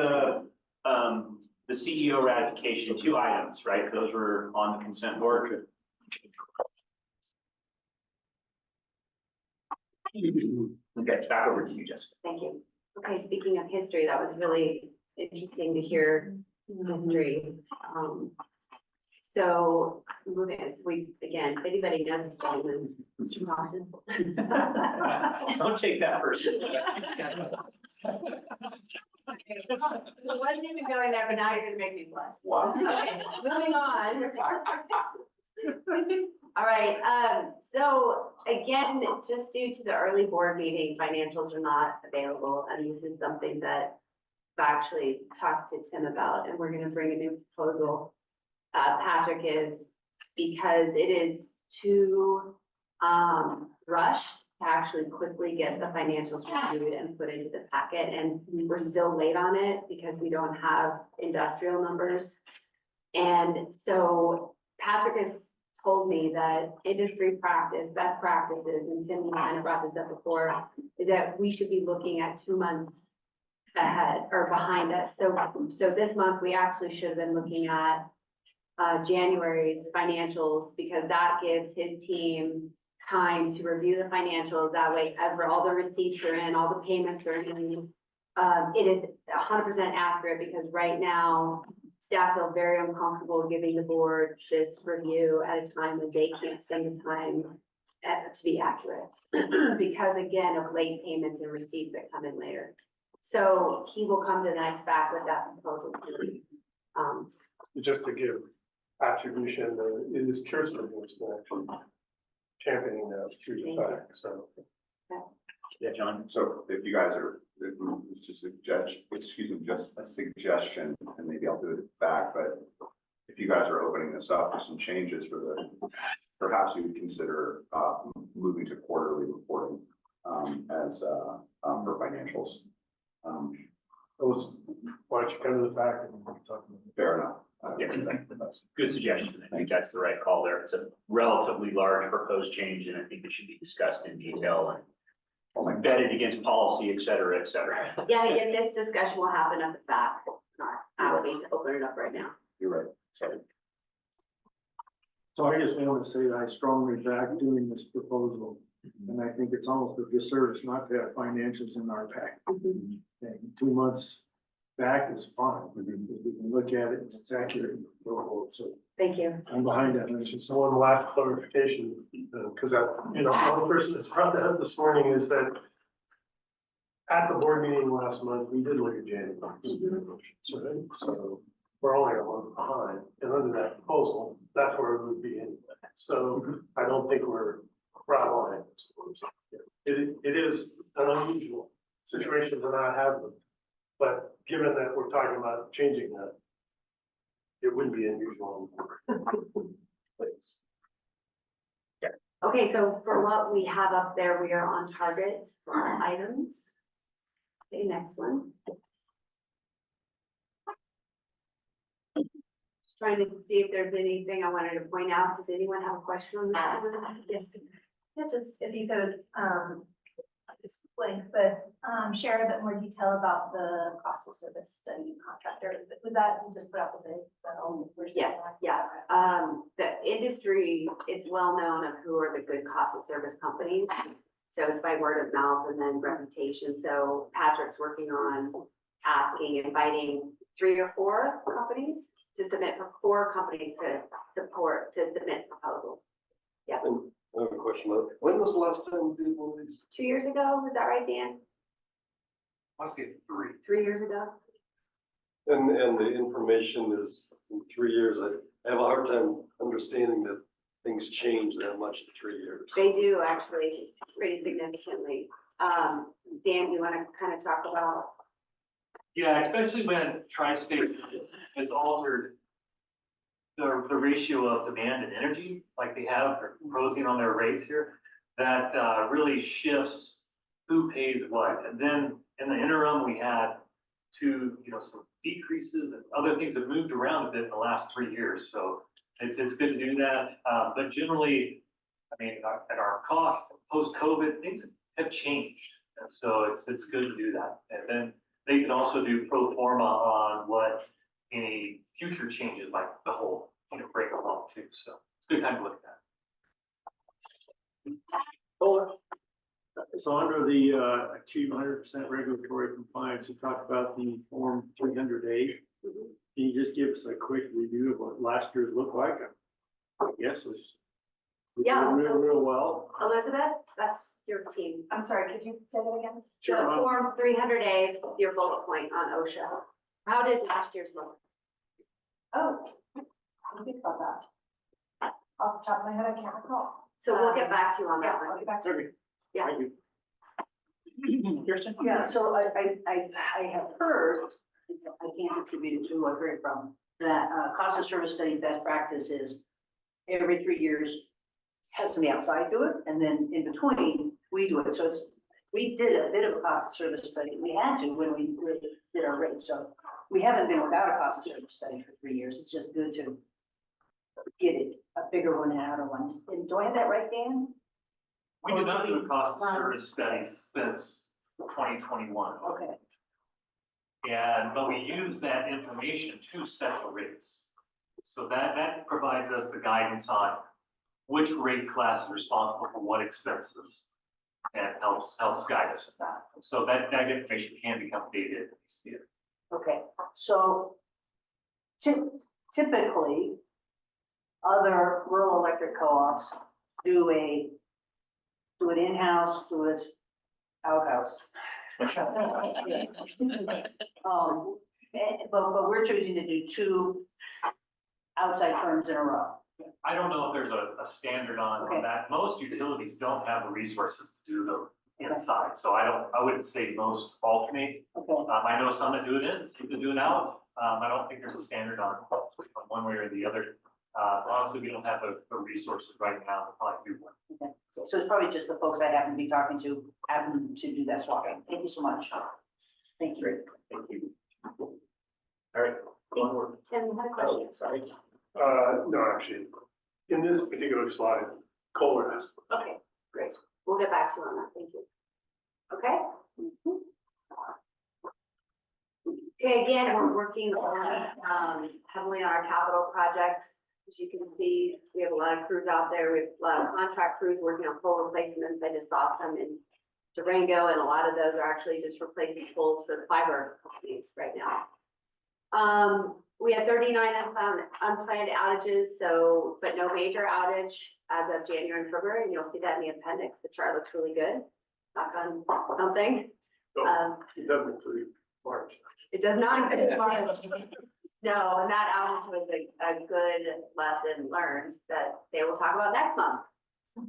The CEO ratification, 2 items, right? Those were on the consent board. Okay, back over to you, Jessica. Thank you. Okay, speaking of history, that was really interesting to hear history. So moving as again, if anybody knows this gentleman, Mr. Boston. Don't take that personally. I wasn't even going there, but now you're gonna make me blush. Wow. Okay, moving on. All right, so again, just due to the early board meeting, financials are not available, and this is something that I've actually talked to Tim about, and we're gonna bring a new proposal. Patrick is, because it is too, rushed to actually quickly get the financials reviewed and put into the packet, and we're still late on it because we don't have industrial numbers. And so Patrick has told me that industry practice, best practices, and Tim, you kind of brought this up before, is that we should be looking at 2 months ahead or behind us. So this month, we actually should have been looking at January's financials, because that gives his team time to review the financials. That way, all the receipts are in, all the payments are in. It is 100% accurate, because right now, staff feel very uncomfortable giving the board this review at a time when they can't spend the time to be accurate. Because again, of late payments and receipts that come in later. So he will come to the next back with that proposal. Just to give attribution, it is Kirsten who's actually championing that through the fact, so. Yeah, John. So if you guys are, it's just a suggestion, and maybe I'll do it back, but if you guys are opening this up for some changes perhaps you would consider, moving to quarterly reporting, as, for financials. Why don't you come to the back and we can talk about it? Fair enough. Yeah, good suggestion. I think that's the right call there. It's a relatively large proposed change, and I think it should be discussed in detail and vetted against policy, et cetera, et cetera. Yeah, again, this discussion will happen at the back, not asking to open it up right now. You're right. Sorry. So I just want to say that I strongly back doing this proposal. And I think it's almost a disservice not to have financials in our pack. And 2 months back is fine. We can look at it, it's accurate. So Thank you. I'm behind that. Just one last clarification, because that, one person that's brought that up this morning is that at the board meeting last month, we did look at January. So we're only a month behind, and under that proposal, that's where it would be anyway. So I don't think we're right on it. It is an unusual situation to not have them. But given that we're talking about changing that, it wouldn't be unusual. Please. Okay, so for what we have up there, we are on target for our items. Okay, next one. Just trying to see if there's anything I wanted to point out. Does anyone have a question on that one? Yes. Yeah, just if you could, just blank, but, share a bit more detail about the cost of service study contractor. Was that just put out the bid? Yeah. The industry, it's well known of who are the good cost of service companies. So it's by word of mouth and then reputation. So Patrick's working on inviting 3 or 4 companies to submit, for 4 companies to submit proposals. Yeah. I have a question. When was the last time we did one of these? 2 years ago, was that right, Dan? I say 3. 3 years ago? And the information is in 3 years. I have a hard time understanding that things change that much in 3 years. They do actually, pretty significantly. Dan, you want to kind of talk about? Yeah, especially when Tri-State has altered the ratio of demand and energy, like they have proposing on their rates here, that really shifts who pays what. And then in the interim, we had some decreases and other things that moved around a bit in the last 3 years. So it's good to do that. But generally, I mean, at our cost post-COVID, things have changed. And so it's good to do that. And then they can also do pro forma on what any future changes like the whole, break along too. So it's a good time to look at that. So under the achieve 100% regulatory compliance, you talked about the Form 300A. Can you just give us a quick review of what last year's looked like? I guess it's real well. Elizabeth, that's your team. I'm sorry, could you say that again? The Form 300A, your bullet point on OSHA. How did last year's look? Oh, I think about that. Off the top of my head, I can't recall. So we'll get back to you on that I'll one. get back to you. Yeah. Thank you. Kirsten? Yeah, so I have heard, I can't attribute it to who I heard it from, that cost of service study best practice is every 3 years, has somebody outside do it, and then in between, we do it. So we did a bit of a cost of service study. We had to when we did our rates. So we haven't been without a cost of service study for 3 years. It's just good to get it, a bigger one and outer one. And do I have that right, Dan? We did not do a cost of service study since 2021. Okay. But we use that information to set the rates. So that provides us the guidance on which rate class is responsible for what expenses, and helps guide us in that. So that information can become dated. Okay, so typically, other rural electric co-ops do it in-house, do it outhouse. But we're choosing to do 2 outside firms in a row. I don't know if there's a standard on that. Most utilities don't have the resources to do them inside, so I wouldn't say most alternate. I know some that do it in, some that do it out. I don't think there's a standard on one way or the other. Honestly, we don't have the resources right now to probably do one. Okay. So it's probably just the folks I happen to be talking to happen to do that swapping. Thank you so much. Thank you. Thank you. All right, onward. Tim had a question. Sorry. No, actually, in this particular slide, Kohler has. Okay, great. We'll get back to you on that. Thank you. Okay? Okay, again, we're working on, heavily on our capital projects. As you can see, we have a lot of crews out there. We have a lot of contract crews working on pole replacements. I just saw some in Durango, and a lot of those are actually just replacing poles for the fiber companies right now. We had 39 unplanned outages, but no major outage as of January and February, and you'll see that in the appendix. The chart looks really good. Knock on something. It doesn't include March. It does not include March. No, and that outage was a good lesson learned that they will talk about next month.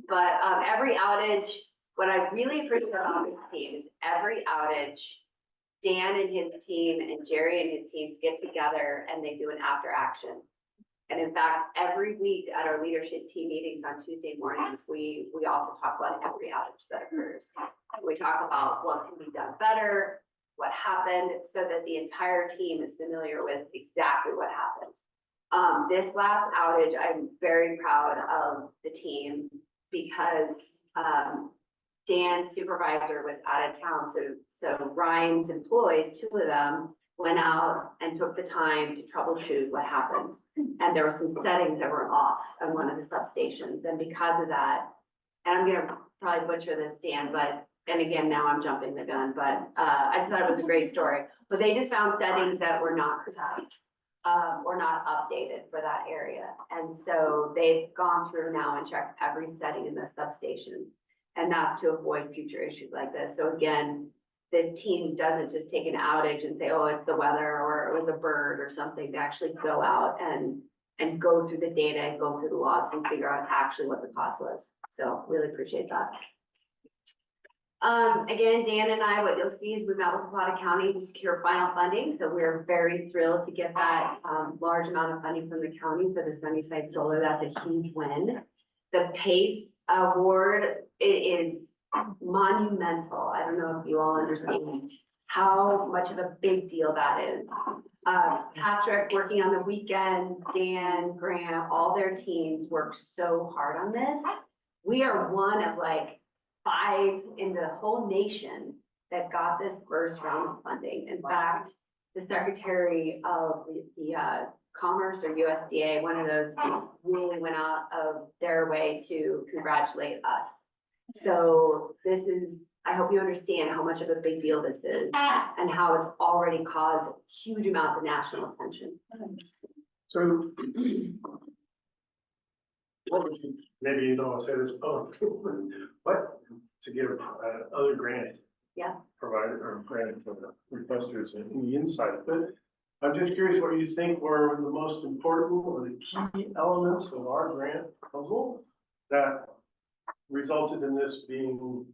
But every outage, what I really appreciate about this team is every outage, Dan and his team and Jerry and his teams get together and they do an after action. And in fact, every week at our leadership team meetings on Tuesday mornings, we also talk about every outage that occurs. We talk about what can be done better, what happened, so that the entire team is familiar with exactly what happened. This last outage, I'm very proud of the team because Dan's supervisor was out of town. So Ryan's employees, 2 of them, went out and took the time to troubleshoot what happened. And there were some settings that were off on one of the substations. And because of that, and I'm gonna probably butcher this, Dan, and again, now I'm jumping the gun, but I just thought it was a great story. But they just found settings that were not correct or not updated for that area. And so they've gone through now and checked every setting in the substation. And that's to avoid future issues like this. So again, this team doesn't just take an outage and say, oh, it's the weather or it was a bird or something. They actually go out and go through the data and go through the logs and figure out actually what the cause was. So really appreciate that. Again, Dan and I, what you'll see is we met with Plata County to secure final funding. So we're very thrilled to get that large amount of funding from the county for the Sunnyside Solar. That's a huge win. The PACE award, it is monumental. I don't know if you all understand how much of a big deal that is. Patrick working on the weekend, Dan, Grant, all their teams worked so hard on this. We are one of like 5 in the whole nation that got this first round of funding. In fact, the Secretary of the Commerce or USDA, one of those, really went out of their way to congratulate us. So this is, I hope you understand how much of a big deal this is and how it's already caused huge amounts of national attention. So maybe you don't want to say this publicly, but to give other grant provided or grant requesters and the insight, but I'm just curious what you think were the most important or the key elements of our grant proposal that resulted in this being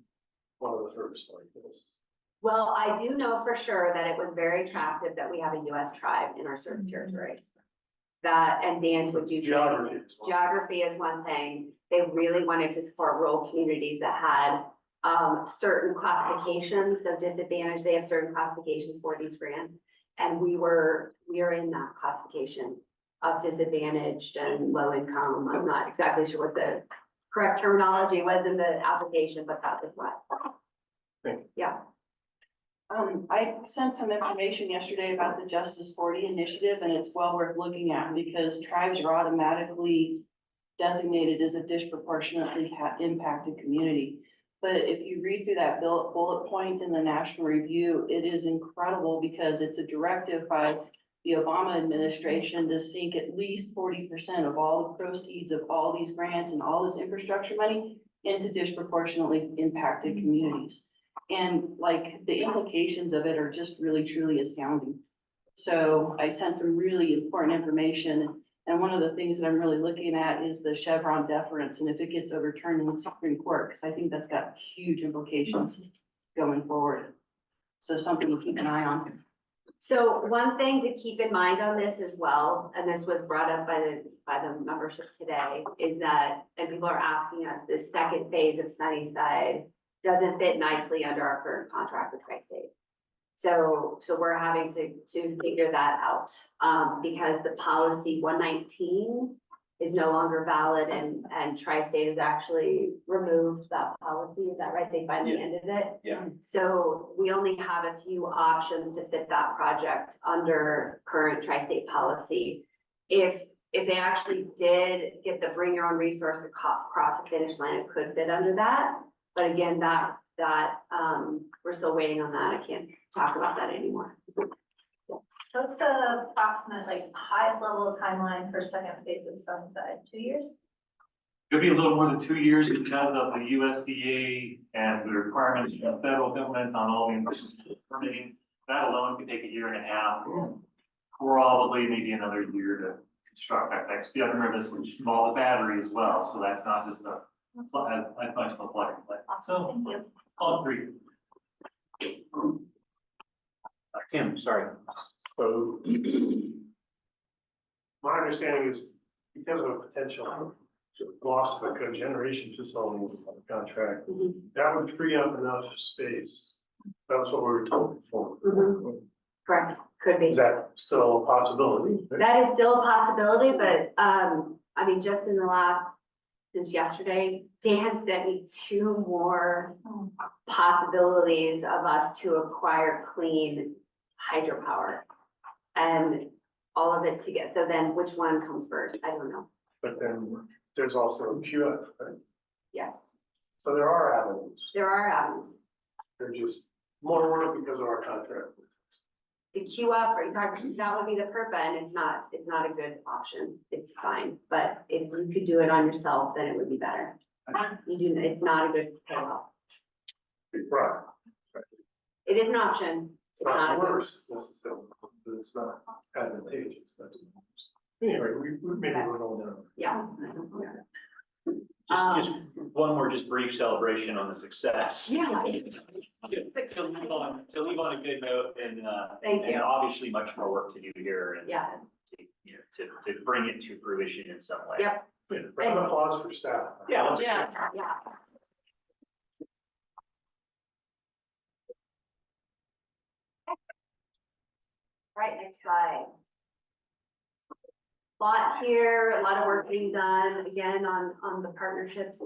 one of the first like this. Well, I do know for sure that it was very attractive that we have a US tribe in our service territory. That, and Dan, would you say? Geography is one thing. They really wanted to support rural communities that had certain classifications of disadvantage. They have certain classifications for these grants. And we are in that classification of disadvantaged and low income. I'm not exactly sure what the correct terminology was in the application, but that was what. Yeah. I sent some information yesterday about the Justice 40 initiative, and it's well worth looking at because tribes are automatically designated as a disproportionately impacted community. But if you read through that bullet point in the National Review, it is incredible because it's a directive by the Obama administration to sink at least 40% of all the proceeds of all these grants and all this infrastructure money into disproportionately impacted communities. And like the implications of it are just really, truly astounding. So I sent some really important information. And one of the things that I'm really looking at is the Chevron deference and if it gets overturned in the Supreme Court, because I think that's got huge implications going forward. So something to keep an eye on. So one thing to keep in mind on this as well, and this was brought up by the membership today, is that, and people are asking us, this second phase of Sunnyside doesn't fit nicely under our current contract with Tri-State. So we're having to figure that out, because the policy 119 is no longer valid and Tri-State has actually removed that policy. Is that right? They finally ended it? Yeah. So we only have a few options to fit that project under current Tri-State policy. If they actually did get the bring your own resource across the finish line, it could fit under that. But again, that we're still waiting on that. I can't talk about that anymore. What's the approximate, like, highest level of timeline for second phase of Sunside? 2 years? It'll be a little more than 2 years because of the USDA and the requirements of the federal government on all the environmental permitting. That alone could take 1.5 years. Probably maybe another year to construct that next. You have to remember this involves a battery as well, so that's not just as much of a plug and play. So, all 3. Tim, sorry. So my understanding is because of a potential loss of a cogeneration facility contract, that would free up enough space. That's what we were told before. Correct, could be. Is that still a possibility? That is still a possibility, but, I mean, just in the last, since yesterday, Dan sent me 2 more possibilities of us to acquire clean hydropower. And all of it together. So then which one comes first? I don't know. But then there's also QF, right? Yes, So there are avenues. there are avenues. They're just more work because of our contract. The QF, or that would be the PURPA, and it's not a good option. It's fine, but if you could do it on yourself, then it would be better. It's not a good payoff. Right. It is an option. It's not worse necessarily, but it's not advantageous. That's anyway, we maybe we're going down. Yeah. Just one more, just brief celebration on the success. Yeah. To leave on a good note and, Thank you. and obviously much more work to do here and. Yeah. To bring it to fruition in some way. Yep. Round of applause for staff. Yeah. let's- Yeah. Right, next slide. Lot here, a lot of work being done, again, on the partnerships.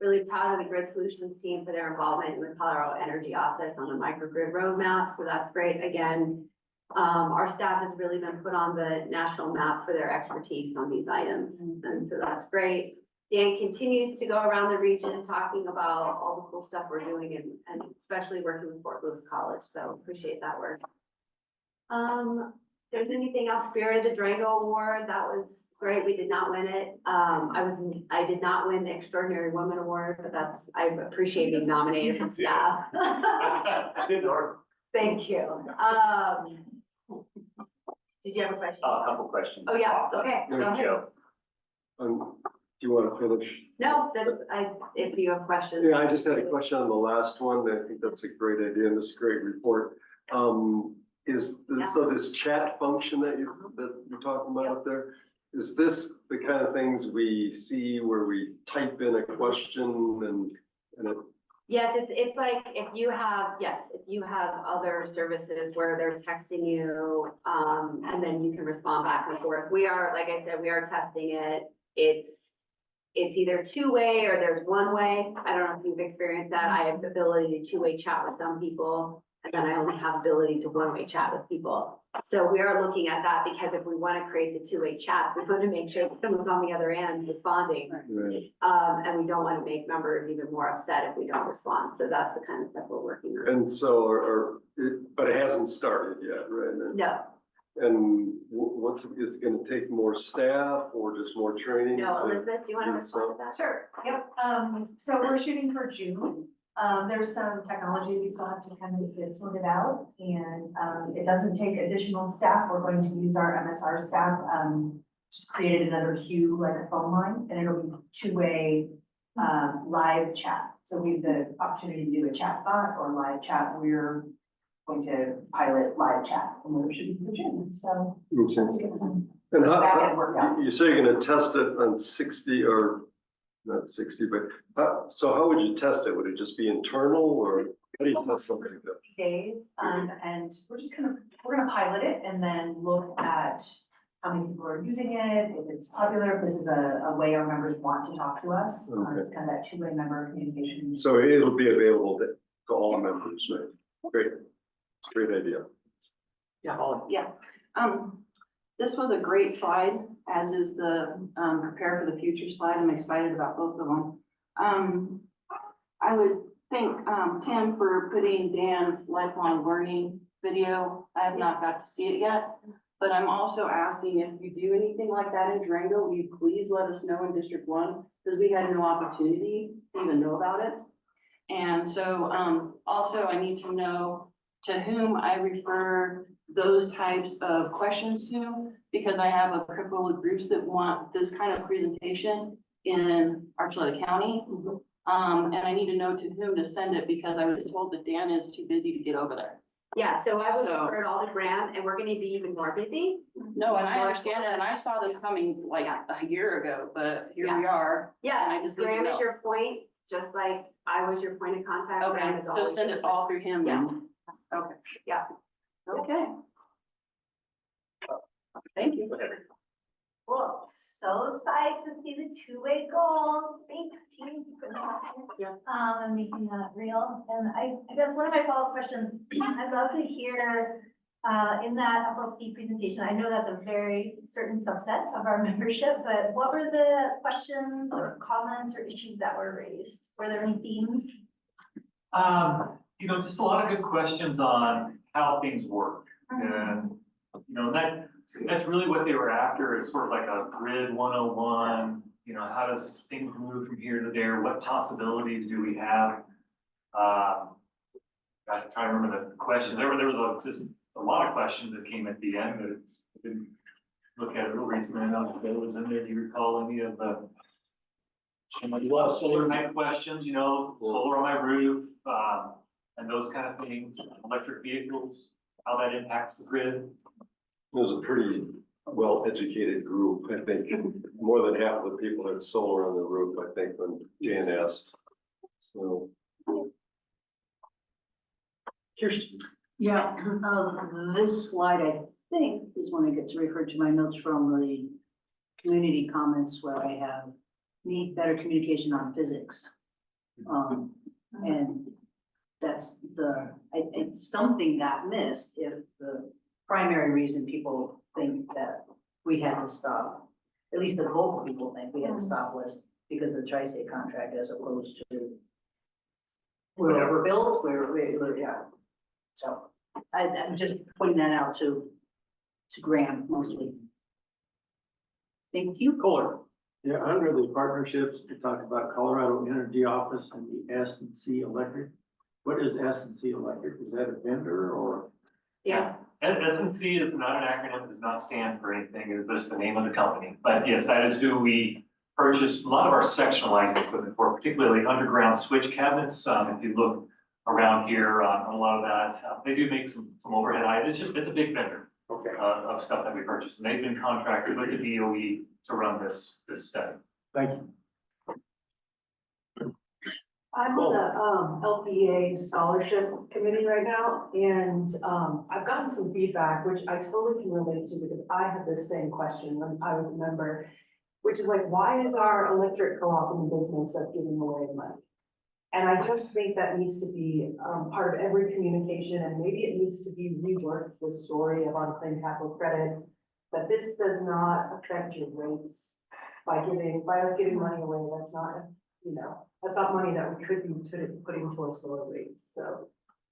Really proud of the Grid Solutions team for their involvement with Colorado Energy Office on the microgrid roadmap, so that's great. Again, our staff has really been put on the national map for their expertise on these items, and so that's great. Dan continues to go around the region talking about all the cool stuff we're doing and especially working with Fort Lewis College, so appreciate that work. If there's anything else, Spirit of the Durango Award, that was great. We did not win it. I did not win the Extraordinary Woman Award, but I appreciate being nominated from staff. Thank you. Did you have a question? A couple questions. Oh, yeah, okay. Go ahead. Joe. Do you want to finish? No, if you have questions. Yeah, I just had a question on the last one. I think that's a great idea and this is a great report. So this chat function that you're talking about up there, is this the kind of things we see where we type in a question and it? Yes, it's like if you have other services where they're texting you, and then you can respond back and forth. We are, like I said, we are testing it. It's either two-way or there's one-way. I don't know if you've experienced that. I have the ability to two-way chat with some people, and then I only have ability to one-way chat with people. So we are looking at that because if we want to create the two-way chats, we want to make sure that someone's on the other end responding. Right. And we don't want to make members even more upset if we don't respond. So that's the kind of stuff we're working on. And so, but it hasn't started yet, right? No, And is it gonna take more staff or just more training? no, to Elizabeth, do you want to do respond to so? that? Sure, yep, so we're shooting for June. There's some technology we still have to kind of get sorted out, and, it doesn't take additional staff. We're going to use our MSR staff, just created another queue, like a phone line, and it'll be two-way, live chat. So we have the opportunity to do a chat bot or live chat. We're going to pilot live chat, and we're shooting for June, so. Okay. Get some And back-end work out. you say you're gonna test it on 60 or not 60, but so how would you test it? Would it just be internal or? How do you tell somebody that? Days, and we're gonna pilot it and then look at how many people are using it, if it's popular, if this is a way our members want to talk to us. Okay. It's kind of that two-way member communication. So it'll be available to all members, right? Great. It's a great idea. Yeah, all. Yeah, this was a great slide, as is the, prepare for the future slide. I'm excited about both of them. I would thank, Tim for putting Dan's lifelong learning video. I have not got to see it yet, but I'm also asking if you do anything like that in Durango, will you please let us know in District 1? Because we had no opportunity to even know about it. And so, also I need to know to whom I refer those types of questions to, because I have a couple of groups that want this kind of presentation in Archuleta County. And I need to know to whom to send it, because I was told that Dan is too busy to get over there. Yeah, so I would refer it all to Graham, and we're gonna be even more busy. No, and I understand that, and I saw this coming like a year ago, but here we are. Yeah, and I just need to Graham is know. your point, just like I was your point of contact. Graham Okay, is so always send your it all through him Yeah. then. Okay, Yeah. okay. Thank you. Cool. So psyched to see the two-way goal. Thanks, team. Yeah. And making that real. And I guess one of my follow-up questions, I'd love to hear, in that FLC presentation, I know that's a very certain subset of our membership, but what were the questions or comments or issues that were raised? Were there any themes? Just a lot of good questions on how things work. And, that's really what they were after, is sort of like a grid 101, how does things move from here to there? What possibilities do we have? Gosh, I'm trying to remember the question. There was just a lot of questions that came at the end that I didn't look at real recently. I don't know if there was in there. Do you recall any of the solar type questions, solar on my roof, and those kind of things, electric vehicles, how that impacts the grid? It was a pretty well-educated group. I think more than half of the people had solar on the roof, I think, when Jan asked. So. Kirsten. Yeah, this slide, I think, is when I get to refer to my notes from the community comments where I have need better communication on physics. And that's it's something got missed if the primary reason people think that we had to stop, at least the vocal people think we had to stop, was because of the tri-state contract, as opposed to where we're built, where, yeah. So I'm just pointing that out to Graham mostly. Thank you. Kohler. Yeah, under the partnerships, we talked about Colorado Energy Office and the S&C Electric. What is S&C Electric? Is that a vendor or? Yeah, S&C is not an acronym, does not stand for anything, it is just the name of the company. But yes, that is who we purchased a lot of our sectionalizing equipment for, particularly underground switch cabinets. If you look around here on a lot of that, they do make some overhead items. It's a big vendor of stuff that we purchased. And they've been contracted with the DOE to run this study. Thank you. I'm on the LPEA scholarship committee right now, and I've gotten some feedback, which I totally can relate to, because I had this same question when I was a member, which is like, why is our electric co-op in the business of giving away money? And I just think that needs to be part of every communication, and maybe it needs to be reworked, the story of unclaimed capital credits, that this does not affect your rates by us giving money away. That's not, that's not money that we could be putting towards lower rates. So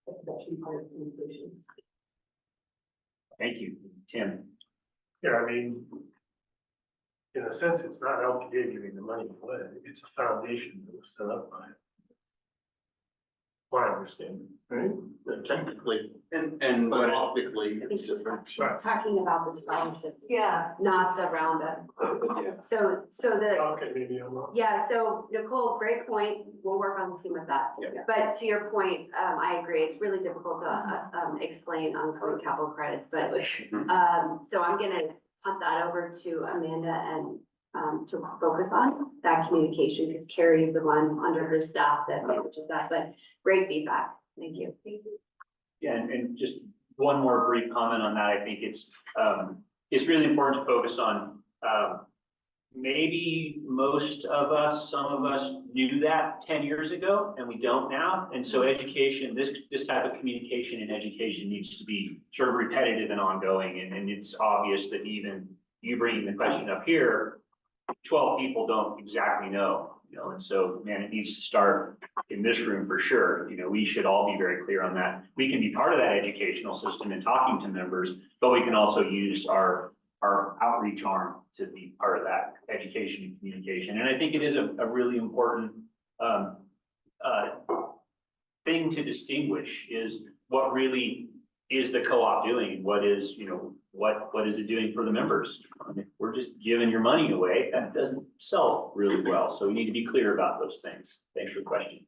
I think that should be part of communications. Thank you, Tim. Yeah, I mean, in a sense, it's not LPA giving the money away. It's a foundation that was set up by it. My understanding, right? Technically, And but what, optically, it's different. Talking about the scholarships. Yeah. Not around it. So the, Okay, maybe I'm wrong. yeah, so Nicole, great point. We'll work on the team with that. Yeah. But to your point, I agree. It's really difficult to explain unclaimed capital credits, but so I'm gonna punt that over to Amanda and to focus on that communication, because Carrie is the one under her staff that manages that, but great feedback. Thank you. Yeah, and just one more brief comment on that. I think it's really important to focus on, maybe most of us, some of us knew that 10 years ago and we don't now. And so education, this type of communication and education needs to be sort of repetitive and ongoing. And it's obvious that even you bringing the question up here, 12 people don't exactly know, and so, man, it needs to start in this room for sure. We should all be very clear on that. We can be part of that educational system and talking to members, but we can also use our outreach arm to be part of that education and communication. And I think it is a really important thing to distinguish is what really is the co-op doing? What is, what is it doing for the members? If we're just giving your money away, that doesn't sell really well. So we need to be clear about those things. Thanks for the question.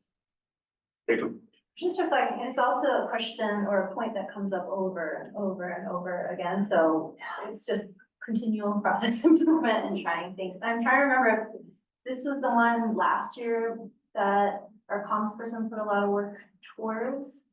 Rachel? Just reflecting, and it's also a question or a point that comes up over and over and over again. So it's just continual process improvement and trying things. I'm trying to remember if this was the one last year that our comms person put a lot of work towards,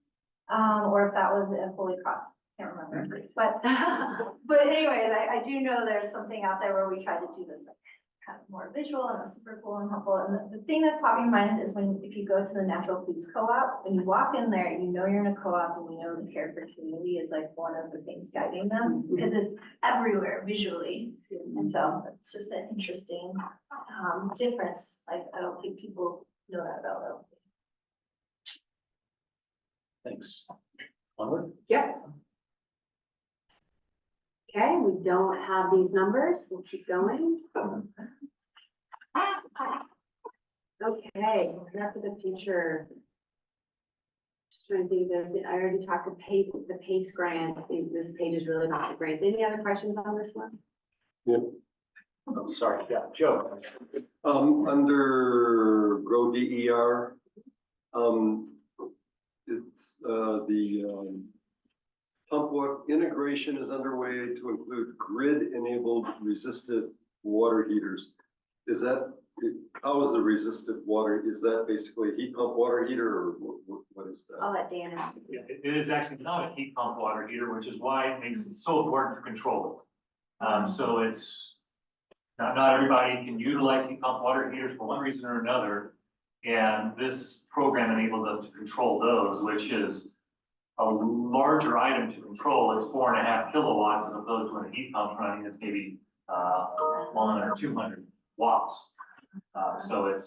or if that was a fully cross. Can't remember, but anyways, I do know there's something out there where we try to do this like kind of more visual and it's super cool and helpful. And the thing that's popping in mind is if you go to the natural foods co-op, when you walk in there, you're in a co-op and the care for community is like one of the things guiding them because it's everywhere visually. And so it's just an interesting difference. Like I don't think people know that about LPEA. Thanks. Onward? Yep. Okay, we don't have these numbers. We'll keep going. Okay, enough of the future. Just trying to think, I already talked to the PACE grant. I think this page is really not the grants. Any other questions on this one? Yeah. Oh, sorry, yeah, Joe. Under Grow DER, it's the pump water integration is underway to include grid-enabled resistive water heaters. How is the resistive water? Is that basically a heat pump water heater, or what is that? I'll let Dan answer. It is actually not a heat pump water heater, which is why it makes it so important to control it. So it's not everybody can utilize heat pump water heaters for one reason or another. And this program enables us to control those, which is a larger item to control. It's 4.5 kilowatts as opposed to when a heat pump running is maybe 100 or 200 watts. So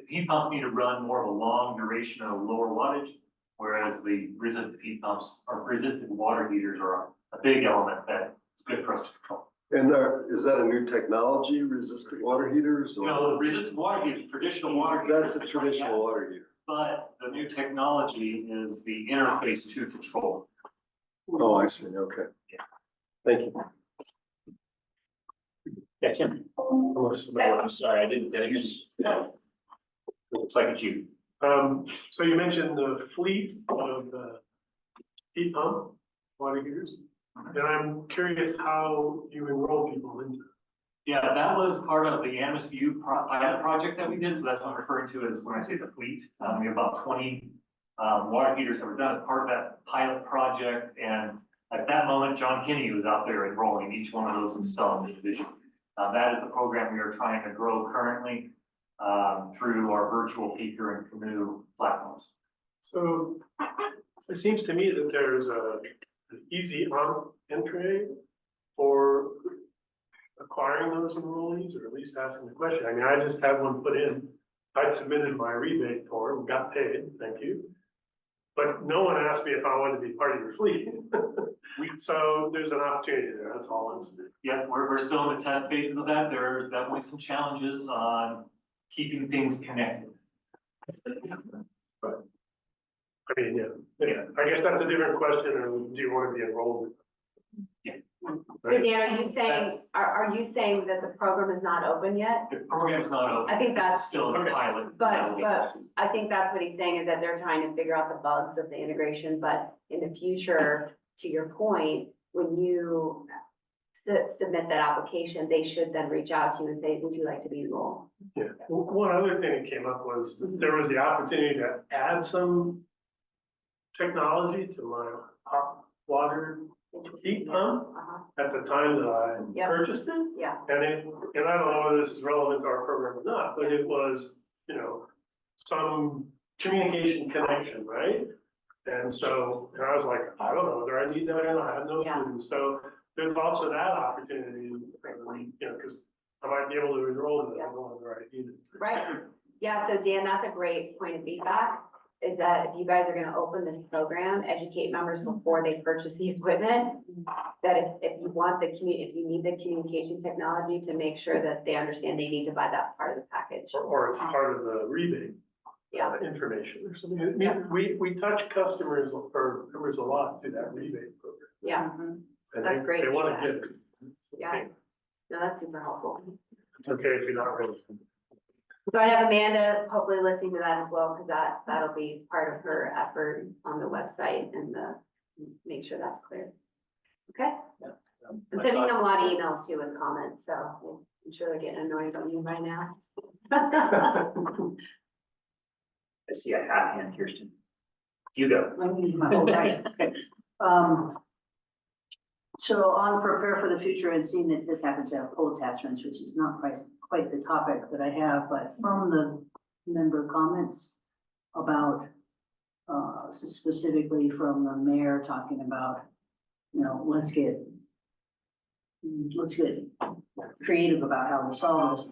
heat pumps need to run more of a long duration at a lower wattage, whereas the resistive heat pumps or resistive water heaters are a big element that's good for us to control. And is that a new technology, resistive water heaters? The resistive water heaters, traditional water heaters. That's a traditional water heater. But the new technology is the interface to control. Oh, I see. Okay. Yeah. Thank you. Yeah, Tim. I'm sorry, I didn't. Looks like it's you. So you mentioned the fleet of heat pump water heaters. And I'm curious how you enroll people into it. Yeah, that was part of the Animus View pilot project that we did. So that's what I'm referring to as when I say the fleet. We have about 20 water heaters that were done as part of that pilot project. And at that moment, John Kinney was out there enrolling each one of those himself individually. That is the program we are trying to grow currently through our virtual Peaker and Canoe platforms. So it seems to me that there's an easy entry for acquiring those enrollees, or at least asking the question. I mean, I just had one put in. I submitted my rebate form, got paid, thank you. But no one asked me if I wanted to be part of your fleet. So there's an opportunity there, that's all I'm saying. Yeah, we're still in the test phases of that. There are definitely some challenges on keeping things connected. But I mean, yeah, I guess that's a different question. Or do you want to be enrolled? Yeah. So Dan, are you saying that the program is not open yet? The program is not open. I think that's still in the pilot. But I think that's what he's saying is that they're trying to figure out the bugs of the integration, but in the future, to your point, when you submit that application, they should then reach out to you and say, would you like to be enrolled? Yeah. One other thing that came up was there was the opportunity to add some technology to my hot water heat pump at the time that I Yep. purchased it. Yeah. And I don't know whether this is relevant to our program or not, but it was, some communication connection, right? And so, and I was like, I don't know whether I need that or not, I have no Yeah. clue. So there's also that opportunity, because I might be able to enroll in it, I don't know whether I need it. Right. Yeah, so Dan, that's a great point of feedback, is that if you guys are gonna open this program, educate members before they purchase the equipment. That if you want if you need the communication technology, to make sure that they understand they need to buy that part of the package. Or it's part of the rebate. Yeah. Information or something. We touch customers or members a lot through that rebate program. Yeah, And That's great They want to feedback. get it. yeah. No, that's super helpful. It's okay if you're not ready. So I have Amanda hopefully listening to that as well, because that'll be part of her effort on the website and make sure that's clear. Okay? I'm sending them a lot of emails too with comments, so I'm sure they're getting annoyed on you by now. I see a hat hand, Kirsten. You go. So on prepare for the future, and seeing that this happens to have poll attachments, which is not quite the topic that I have, but from the member comments about, specifically from the mayor talking about, let's get creative about how we solve this.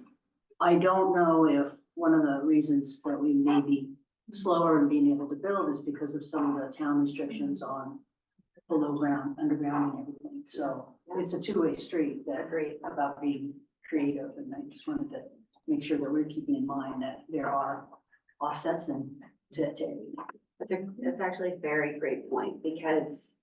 I don't know if one of the reasons that we may be slower in being able to build is because of some of the town restrictions on below ground, underground and everything. So it's a two-way street that about being creative. And I just wanted to make sure that we're keeping in mind that there are offsets and to everything. That's actually a very great point, because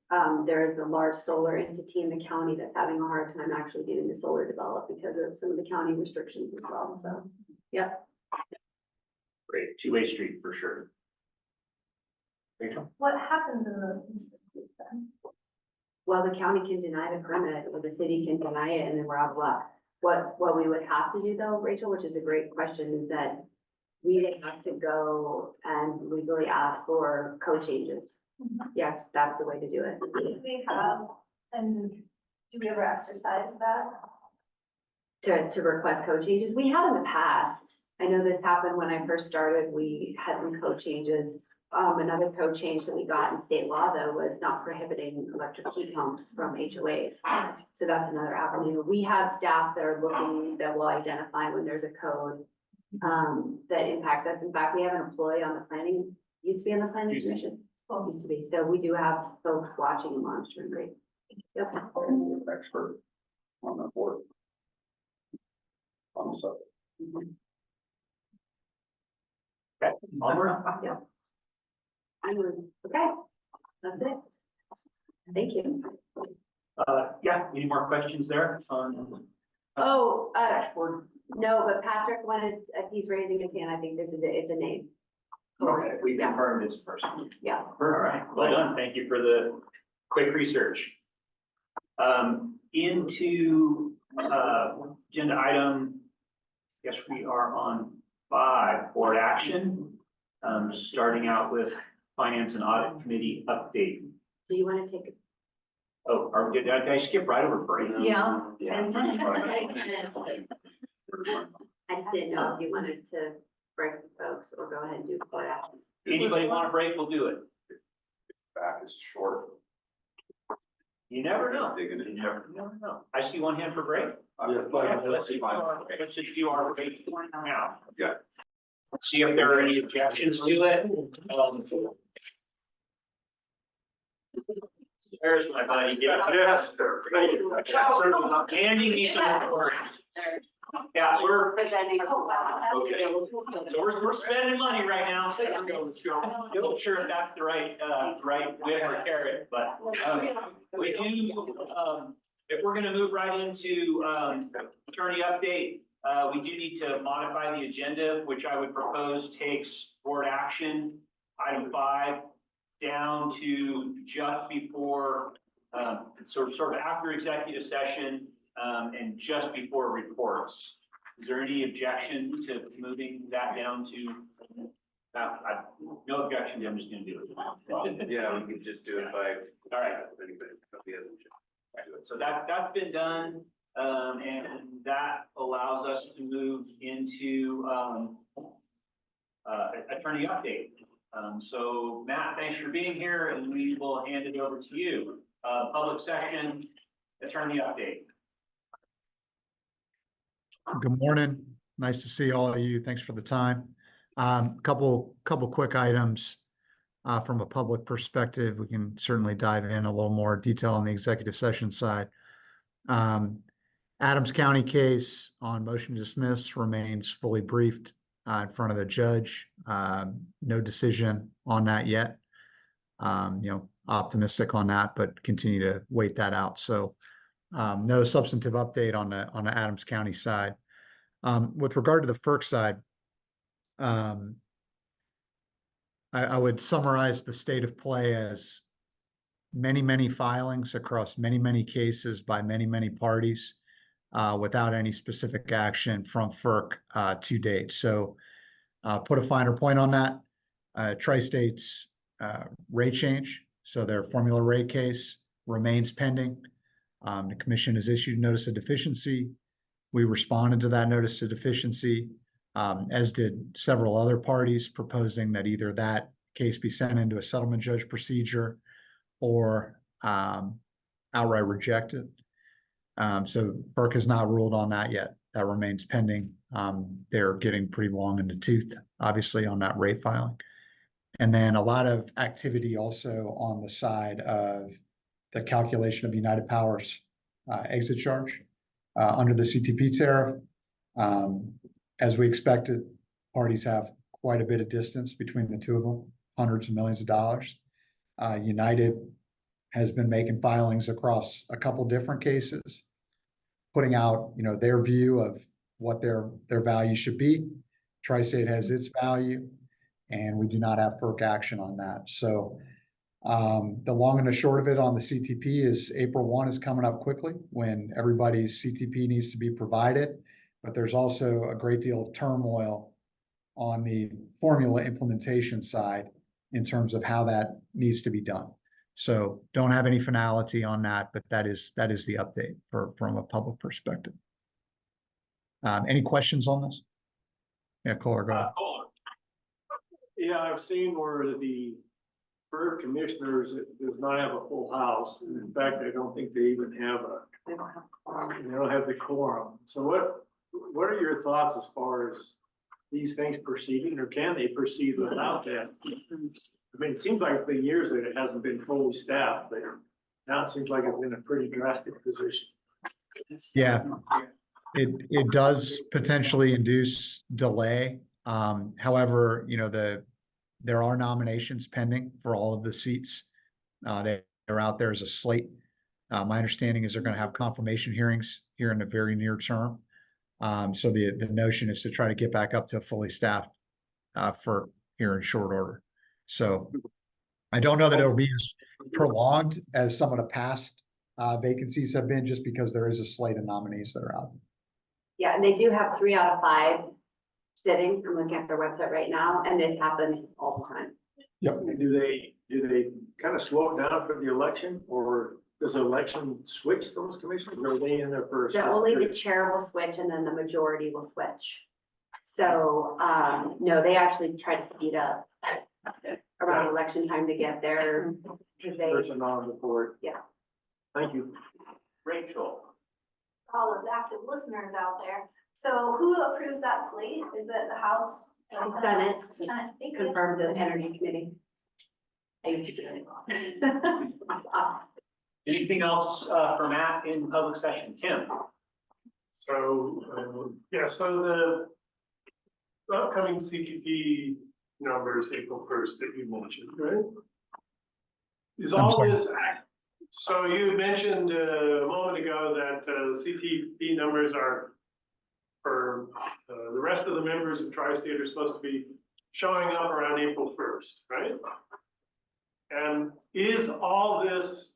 there's a large solar entity in the county that's having a hard time actually getting the solar developed because of some of the county restrictions as well. So, yeah. Great, two-way street for sure. Rachel? What happens in those instances then? Well, the county can deny the permit, or the city can deny it, and then we're out of luck. What we would have to do though, Rachel, which is a great question, is that we would have to go and legally ask for code changes. Yeah, that's the way to do it. We have, and do we ever exercise that? To request code changes. We have in the past. I know this happened when I first started. We had some code changes. Another code change that we got in state law though was not prohibiting electric heat pumps from HOAs. So that's another avenue. We have staff that are looking, that will identify when there's a code that impacts us. In fact, we have an employee on the planning, used to be on the planning commission. Used to be. So we do have folks watching and monitoring. Great. Yep. Expert on the board. On the subject. Okay, onward. Yeah. Okay, that's it. Thank you. Yeah, any more questions there on Oh, dashboard? no, but Patrick wanted, he's raising his hand. I think this is it's a name. Okay, we confirmed this person. Yeah. All right, well done. Thank you for the quick research. Into agenda item, guess we are on 5, board action. Starting out with Finance and Audit Committee update. Do you want to take? Oh, are we good? Did I skip right over break? Yeah. I just didn't know if you wanted to break the folks or go ahead and do board action. Anybody want a break? We'll do it. Back is short. You never know. Digging in. You never know. I see one hand for break. Yeah, Let's just do our break now. Yeah. Let's see if there are any objections to it. There's my buddy. Yes. Handing me some report. Yeah, we're Presenting. okay. So we're spending money right now. Let's go. Not sure if that's the right whip or carrot, but we do. If we're gonna move right into attorney update, we do need to modify the agenda, which I would propose takes board action, item 5, down to just before, sort of after executive session, and just before reports. Is there any objection to moving that down to, No objection, I'm just gonna do it. Yeah, we could just do it by. All right. If anybody hasn't do it. So that's been done, and that allows us to move into, attorney update. So Matt, thanks for being here, and we will hand it over to you. Public session, attorney update. Good morning. Nice to see all of you. Thanks for the time. Couple quick items from a public perspective. We can certainly dive in a little more detail on the executive session side. Adams County case on motion to dismiss remains fully briefed in front of the judge. No decision on that yet. Optimistic on that, but continue to wait that out. So no substantive update on the Adams County side. With regard to the FERC side, I would summarize the state of play as many filings across many cases by many parties without any specific action from FERC to date. So put a finer point on that. Tri-State's rate change, so their formula rate case remains pending. The commission has issued notice of deficiency. We responded to that notice of deficiency, as did several other parties, proposing that either that case be sent into a settlement judge procedure or outright rejected. So FERC has not ruled on that yet. That remains pending. They're getting pretty long in the tooth, obviously, on that rate filing. And then a lot of activity also on the side of the calculation of United Power's exit charge under the CTP tariff. As we expected, parties have quite a bit of distance between the two of them, hundreds of millions of dollars. United has been making filings across a couple different cases, putting out, their view of what their value should be. Tri-State has its value, and we do not have FERC action on that. So the long and the short of it on the CTP is April 1 is coming up quickly when everybody's CTP needs to be provided, but there's also a great deal of turmoil on the formula implementation side in terms of how that needs to be done. So don't have any finality on that, but that is the update from a public perspective. Any questions on this? Yeah, Kohler, go ahead. Yeah, I've seen where the FERC commissioners does not have a full house. And in fact, I don't think they even have they don't have the quorum. So what are your thoughts as far as these things proceeding, or can they proceed without that? I mean, it seems like it's been years that it hasn't been fully staffed, but now it seems like it's in a pretty drastic position. Yeah, it does potentially induce delay. However, there are nominations pending for all of the seats. They're out there as a slate. My understanding is they're going to have confirmation hearings here in the very near term. So the notion is to try to get back up to a fully staffed for here in short order. So I don't know that it'll be as prolonged as some of the past vacancies have been, just because there is a slate of nominees that are out. Yeah, and they do have 3 out of 5 sitting. I'm looking at their website right now, and this happens all the time. Yep. Do they kind of slow it down for the election, or does the election switch those commissioners, or are they in there first? So only the chair will switch and then the majority will switch. So, no, they actually try to speed up around election time to get there. Person on the board. Yeah. Thank you. Rachel. All those active listeners out there. So who approves that slate? Is it the House? The Senate Senate, thank you. confirmed the Energy Committee. I used to do it. Anything else for Matt in public session? Tim? So, so the upcoming CTP numbers, April 1st that you mentioned, right? Is all this, so you mentioned a moment ago that CTP numbers are for the rest of the members of Tri-State are supposed to be showing up around April 1st, right? And is all this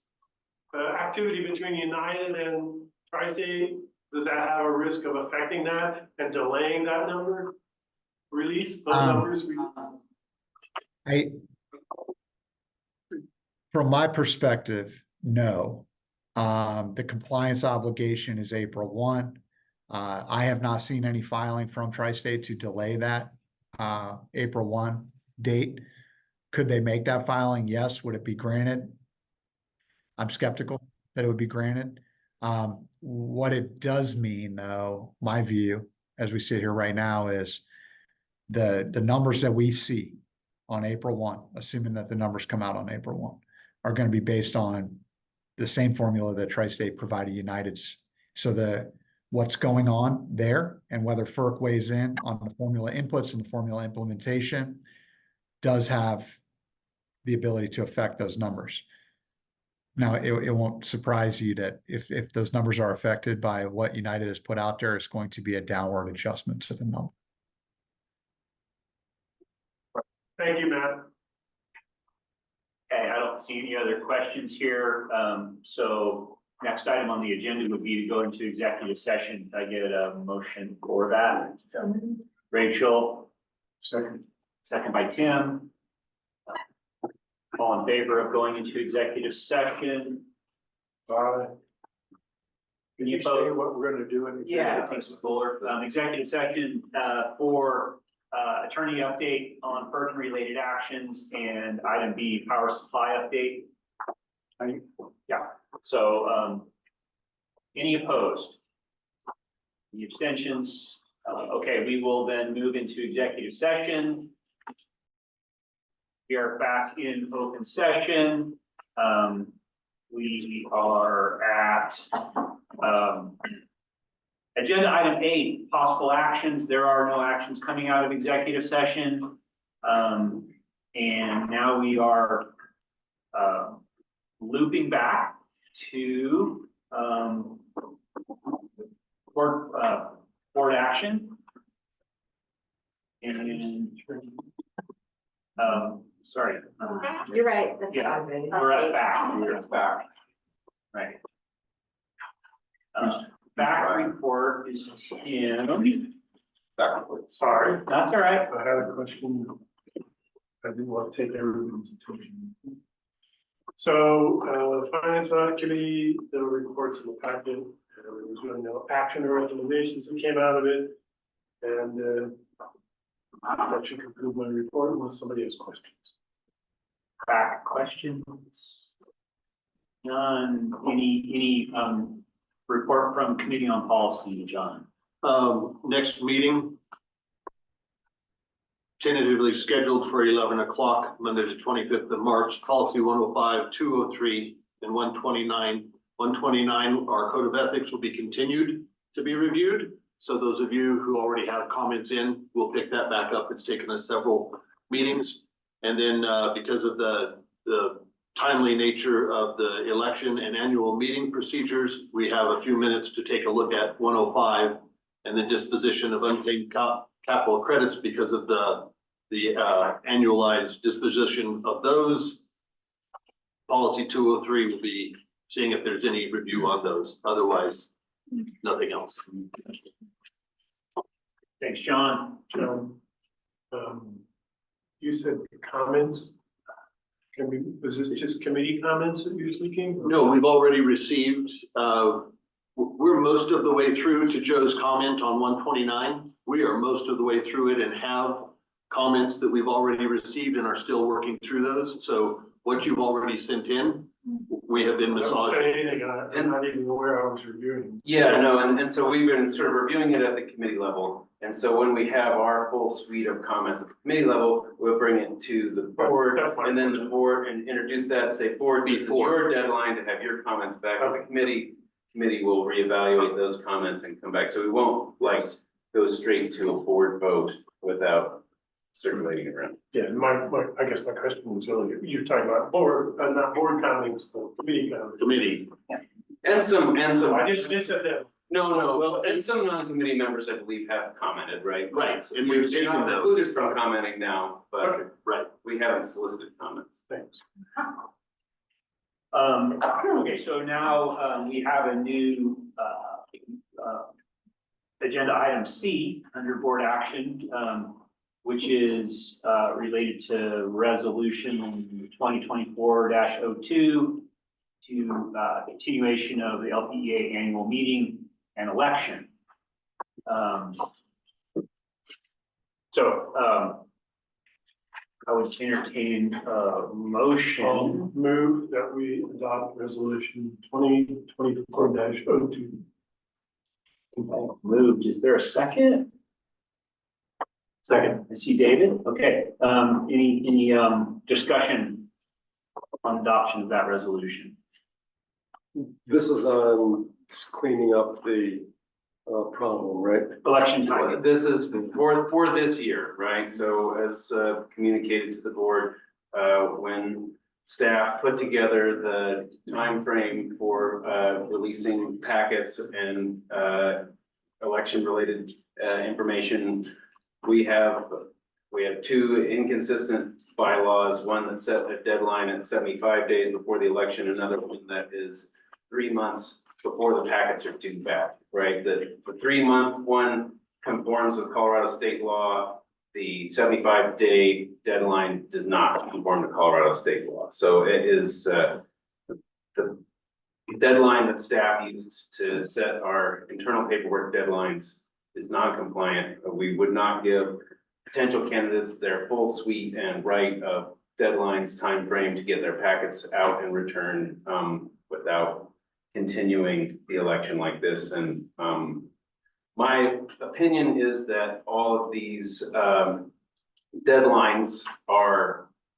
activity between United and Tri-State, does that have a risk of affecting that and delaying that number release, those numbers release? From my perspective, no. The compliance obligation is April 1. I have not seen any filing from Tri-State to delay that April 1 date. Could they make that filing? Yes. Would it be granted? I'm skeptical that it would be granted. What it does mean, though, my view as we sit here right now is the numbers that we see on April 1, assuming that the numbers come out on April 1, are going to be based on the same formula that Tri-State provided United's. So what's going on there and whether FERC weighs in on the formula inputs and the formula implementation does have the ability to affect those numbers. Now, it won't surprise you that if those numbers are affected by what United has put out there, it's going to be a downward adjustment to the number. Thank you, Matt. Okay, I don't see any other questions here. So next item on the agenda would be to go into executive session. Did I get a motion for that? Rachel? Second by Tim. All in favor of going into executive session? Can you say what we're gonna do in executive session? Executive session for attorney update on FERC related actions and item B, power supply update. Yeah, so any opposed? Any abstentions? Okay, we will then move into executive session. We are back in open session. We are at agenda item 8, possible actions. There are no actions coming out of executive session. And now we are looping back to board action. And sorry. You're right. Yeah, we're at back. We're at back. Right. Back report is Tim. Back report. Sorry. That's all right. I had a question. I didn't want to take everyone's attention. So, Finance Audit Committee, the reports in the packet, there was really no action or recommendations that came out of it. And that should conclude my report unless somebody has questions. Back questions? None. Any report from Committee on Policy, John? Next meeting tentatively scheduled for 11 o'clock, Monday, the 25th of March. Policy 105, 203, and 129. 129, our code of ethics will be continued to be reviewed. So those of you who already have comments in, we'll pick that back up. It's taken us several meetings. And then because of the timely nature of the election and annual meeting procedures, we have a few minutes to take a look at 105 and the disposition of unpaid capital credits because of the annualized disposition of those. Policy 203 will be seeing if there's any review on those. Otherwise, nothing else. Thanks, John. You said comments. Was this just committee comments that you're seeking? No, we've already received, we're most of the way through to Joe's comment on 129. We are most of the way through it and have comments that we've already received and are still working through those. So what you've already sent in, we have been massaging. I'm not even aware I was reviewing. Yeah, no, and so we've been sort of reviewing it at the committee level. And so when we have our full suite of comments at the committee level, we'll bring it to the board and then the board and introduce that, say, board, this is your deadline to have your comments back to the committee. Committee will reevaluate those comments and come back. So we won't like go straight to a board vote without circulating it around. Yeah, I guess my question was really, you're talking about board, not board comments, but committee comments. Committee. Yeah. And some. I didn't miss it then. No, well, and some non-committee members, I believe, have commented, right? Right, and we've taken not those. included from commenting now, but Okay. Right. we haven't solicited comments. Thanks. Okay, so now we have a new agenda item C under board action. which is related to resolution 2024-02 to continuation of the LPEA annual meeting and election. I would entertain a motion. Move that we adopt resolution 2024-02. Moved. Is there a second? Second. I see David. Okay. Any discussion on adoption of that resolution? This is on cleaning up the problem, right? Election time. This is for this year, right? So as communicated to the board, when staff put together the timeframe for releasing packets and election-related information, we have two inconsistent bylaws, one that set a deadline at 75 days before the election, another one that is 3 months before the packets are due back, right? The 3-month one conforms with Colorado state law. The 75-day deadline does not conform to Colorado state law. So it is the deadline that staff used to set our internal paperwork deadlines is non-compliant. We would not give potential candidates their full suite and right of deadlines, time frame to get their packets out and returned without continuing the election like this. And my opinion is that all of these deadlines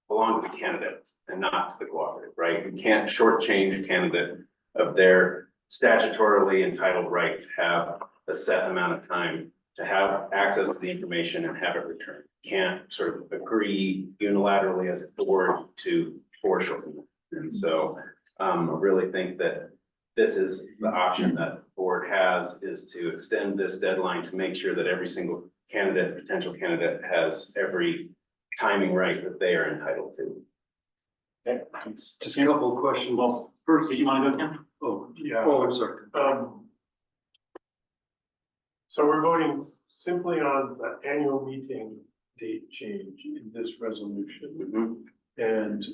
belong to the candidate and not to the cooperative, right? You can't shortchange a candidate of their statutorily entitled right to have a set amount of time to have access to the information and have it returned. You can't sort of agree unilaterally as a board to foreshorten it. And so I really think that this is the option that the board has, is to extend this deadline to make sure that every single candidate, potential candidate, has every timing right that they are entitled to. Okay. Just a couple of questions. Well, first, do you want to go, Tim? Oh, Yeah. oh, I'm sorry. So we're voting simply on the annual meeting date change in this resolution. And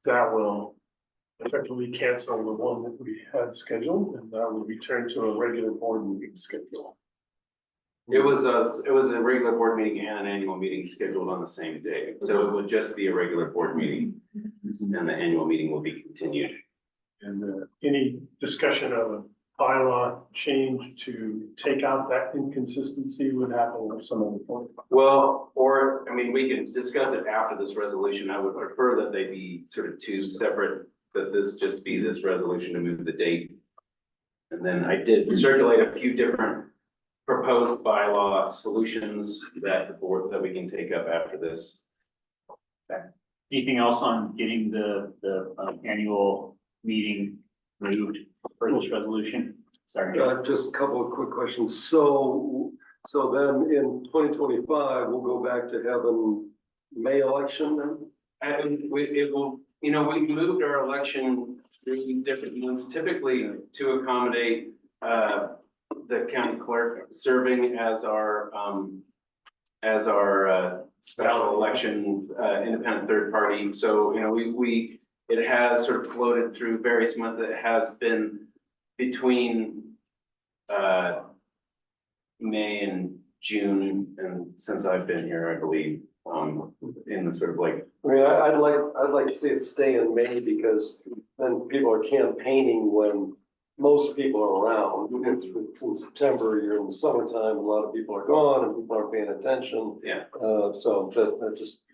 that will effectively cancel the one that we had scheduled, and that will return to a regular board meeting schedule. It was a regular board meeting and an annual meeting scheduled on the same day. So it would just be a regular board meeting and the annual meeting will be continued. And any discussion of a bylaw change to take out that inconsistency would happen at some other point. Well, or, I mean, we can discuss it after this resolution. I would prefer that they be sort of two separate, that this just be this resolution to move the date. And then I did circulate a few different proposed bylaw solutions that the board, that we can take up after this. Anything else on getting the annual meeting moved for this resolution? Sorry. Just a couple of quick questions. So then in 2025, we'll go back to having May election then? And it will, you know, we moved our election 3 different months, typically to accommodate the county clerk serving as our special election independent third party. So, you know, it has sort of floated through various months. It has been between May and June, and since I've been here, I believe, in the sort of like. I mean, I'd like to see it stay in May, because then people are campaigning when most people are around. It's in September, you're in the summertime, a lot of people are gone and people aren't paying attention. Yeah. So that just.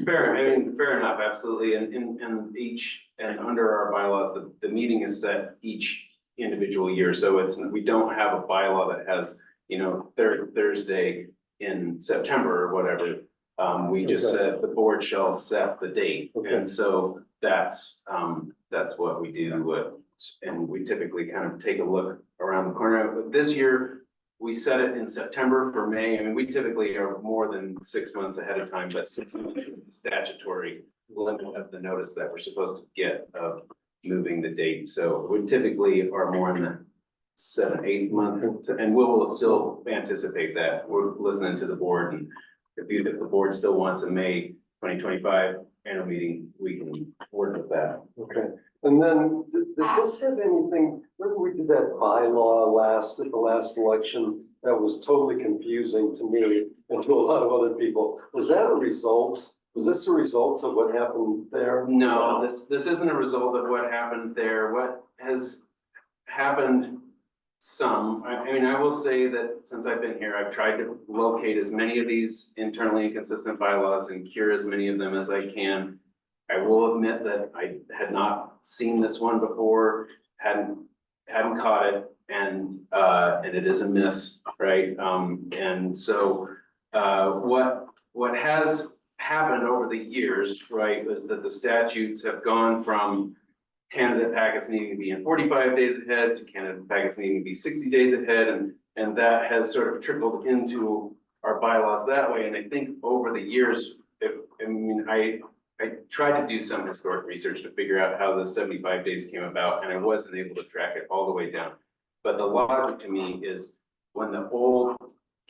Fair, I mean, fair enough, absolutely. And under our bylaws, the meeting is set each individual year. So we don't have a bylaw that has, you know, third Thursday in September or whatever. We just said the board shall set the date. Okay. And so that's what we do. And we typically kind of take a look around the corner. But this year, we set it in September for May. I mean, we typically are more than 6 months ahead of time, but 6 months is the statutory limit of the notice that we're supposed to get of moving the date. So we typically are more in the 7-8 months, and we will still still anticipate that. We're listening to the board, and if the board still wants a May 2025 annual meeting, we can work with that. Okay, and then did this have anything, remember we did that bylaw at the last election? That was totally confusing to me and to a lot of other people. Was that a result? Was this a result of what happened there? No, this isn't a result of what happened there. What has happened I mean, I will say that since I've been here, I've tried to locate as many of these internally inconsistent bylaws and cure as many of them as I can. I will admit that I had not seen this one before, hadn't caught it, and it is a miss, right? And so what has happened over the years, right, is that the statutes have gone from candidate packets needing to be in 45 days ahead to candidate packets needing to be 60 days ahead, and that has sort of trickled into our bylaws that way. And I think over the years, I tried to do some historic research to figure out how the 75 days came about, and I wasn't able to track it all the way down. But the logic to me is when the old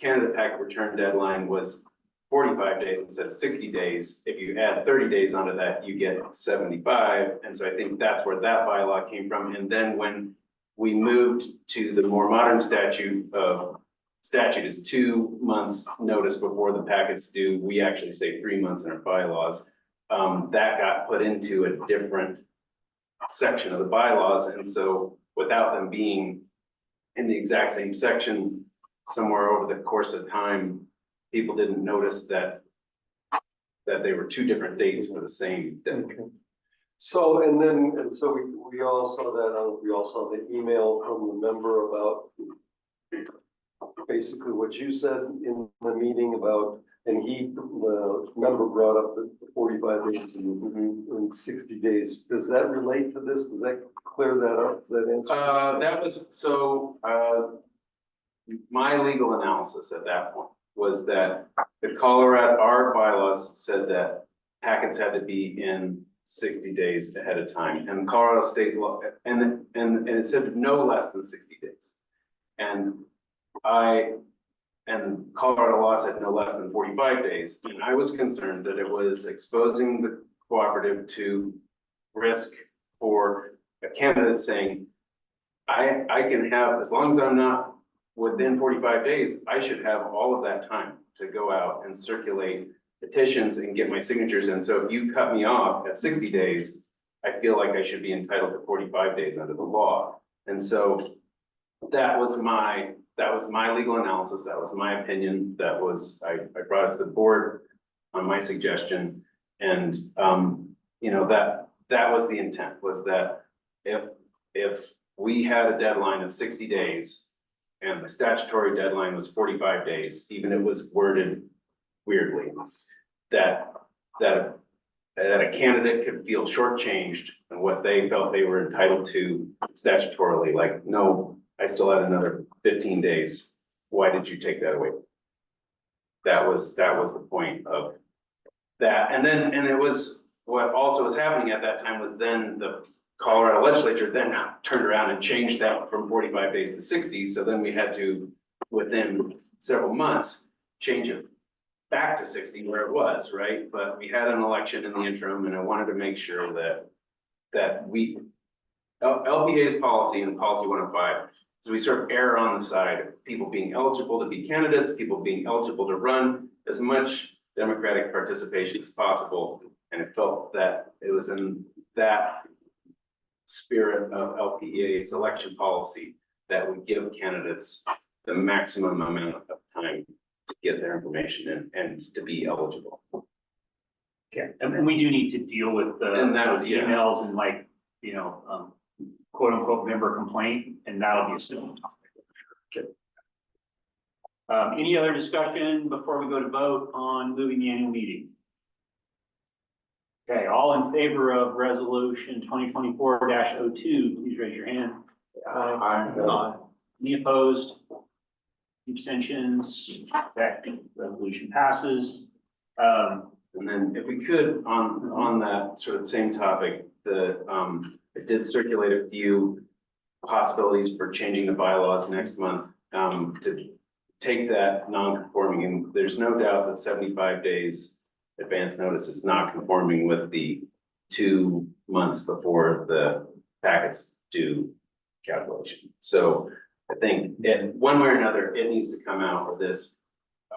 candidate packet return deadline was 45 days instead of 60 days. If you add 30 days onto that, you get 75. And so I think that's where that bylaw came from. And then when we moved to the more modern statute is 2 months notice before the packet's due. We actually say 3 months in our bylaws. That got put into a different section of the bylaws. And so without them being in the exact same section, somewhere over the course of time, people didn't notice that they were two different dates for the same day. Okay. So, so we all saw that, we all saw the email from the member about basically what you said in the meeting about, and the member brought up the 45 days and 60 days. Does that relate to this? Does that clear that up? Does that answer? That was, so, my legal analysis at that point was that our bylaws said that packets had to be in 60 days ahead of time, and Colorado state law, and it said no less than 60 days. And Colorado law said no less than 45 days. And I was concerned that it was exposing the cooperative to risk for a candidate saying, I can have, as long as I'm not within 45 days, I should have all of that time to go out and circulate petitions and get my signatures in. So if you cut me off at 60 days, I feel like I should be entitled to 45 days under the law. And so that was my legal analysis. That was my opinion. I brought it to the board on my suggestion. And, that was the intent, was that if we had a deadline of 60 days and the statutory deadline was 45 days, even if it was worded weirdly, that a candidate could feel shortchanged in what they felt they were entitled to statutorily, like, no, I still had another 15 days. Why did you take that away? That was the point of that. And it was, what also was happening at that time was then the Colorado legislature then turned around and changed that from 45 days to 60. So then we had to, within several months, change it back to 60 where it was, right? But we had an election in the interim, and I wanted to make sure that LPEA's policy and policy 105, so we sort of err on the side of people being eligible to be candidates, people being eligible to run, as much democratic participation as possible. And it felt that it was in that spirit of LPEA's election policy that would give candidates the maximum amount of time to get their information in and to be eligible. Okay, and we do need to deal with those emails and quote unquote member complaint, and that'll be a soon topic. Okay. Any other discussion before we go to vote on moving the annual meeting? Okay, all in favor of resolution 2024-02, please raise your hand. Aye. Any opposed? Abstentions? Okay, resolution passes. And then if we could, on that sort of same topic, it did circulate a few possibilities for changing the bylaws next month, to take that non-conforming, and there's no doubt that 75 days advance notice is not conforming with the 2 months before the packets due calculation. So I think one way or another, it needs to come out of this.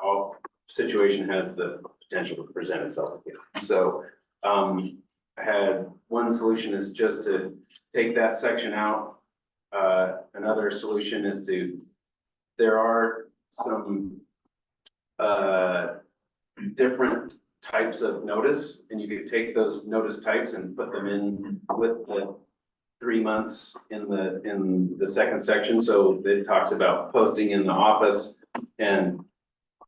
All situation has the potential to present itself again. So I had one solution is just to take that section out. Another solution is there are some different types of notice, and you could take those notice types and put them in with the 3 months in the second section. So it talks about posting in the office and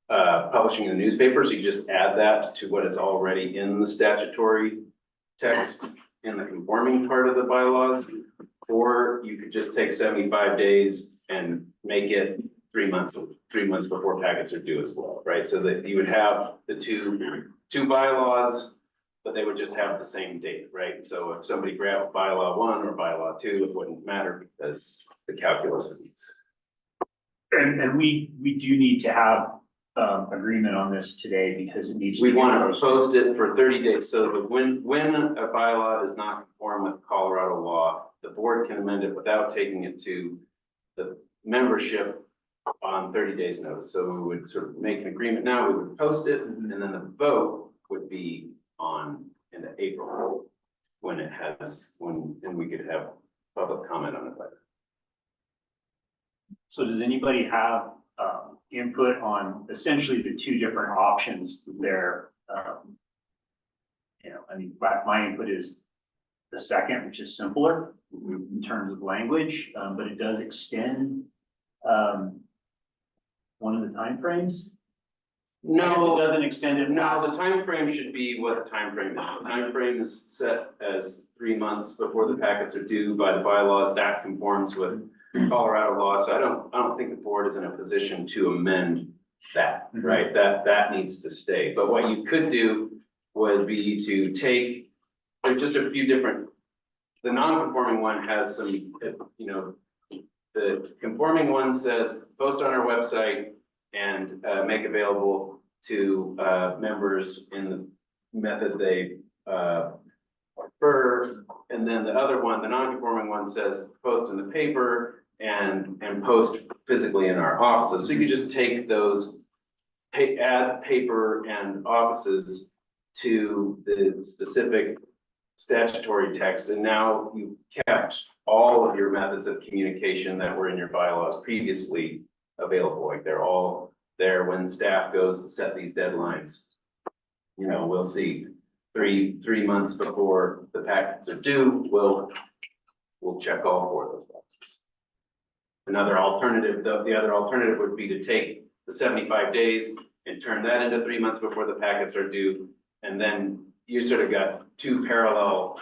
publishing in the newspaper. So you just add that to what is already in the statutory text in the conforming part of the bylaws. Or you could just take 75 days and make it 3 months before packets are due as well, right? So that you would have the two bylaws, but they would just have the same date, right? So if somebody grabbed bylaw 1 or bylaw 2, it wouldn't matter because the calculus of these. And we do need to have agreement on this today because it needs. We want to post it for 30 days. So that when a bylaw does not conform with Colorado law, the board can amend it without taking it to the membership on 30 days notice. So we would sort of make an agreement now, we would post it, and then the vote would be on in April when we could have public comment on it later. So does anybody have input on essentially the two different options there? I mean, my input is the second, which is simpler in terms of language, but it does extend one of the timeframes. No, it doesn't extend it. No, the time frame should be what the time frame is. The time frame is set as 3 months before the packets are due by the bylaws. That conforms with Colorado law. So I don't think the board is in a position to amend that, right? That needs to stay. But what you could do would be to take, there's just a few different, the non-conforming one has some, the conforming one says post on our website and make available to members in the method they prefer. And then the other one, the non-conforming one says post in the paper and post physically in our offices. So you could just take those, add paper and offices to the specific statutory text. And now you've kept all of your methods of communication that were in your bylaws previously available. Like they're all there when staff goes to set these deadlines. We'll see 3 months before the packets are due, we'll check all 4 of those boxes. Another alternative, the other alternative would be to take the 75 days and turn that into 3 months before the packets are due. And then you sort of got two parallel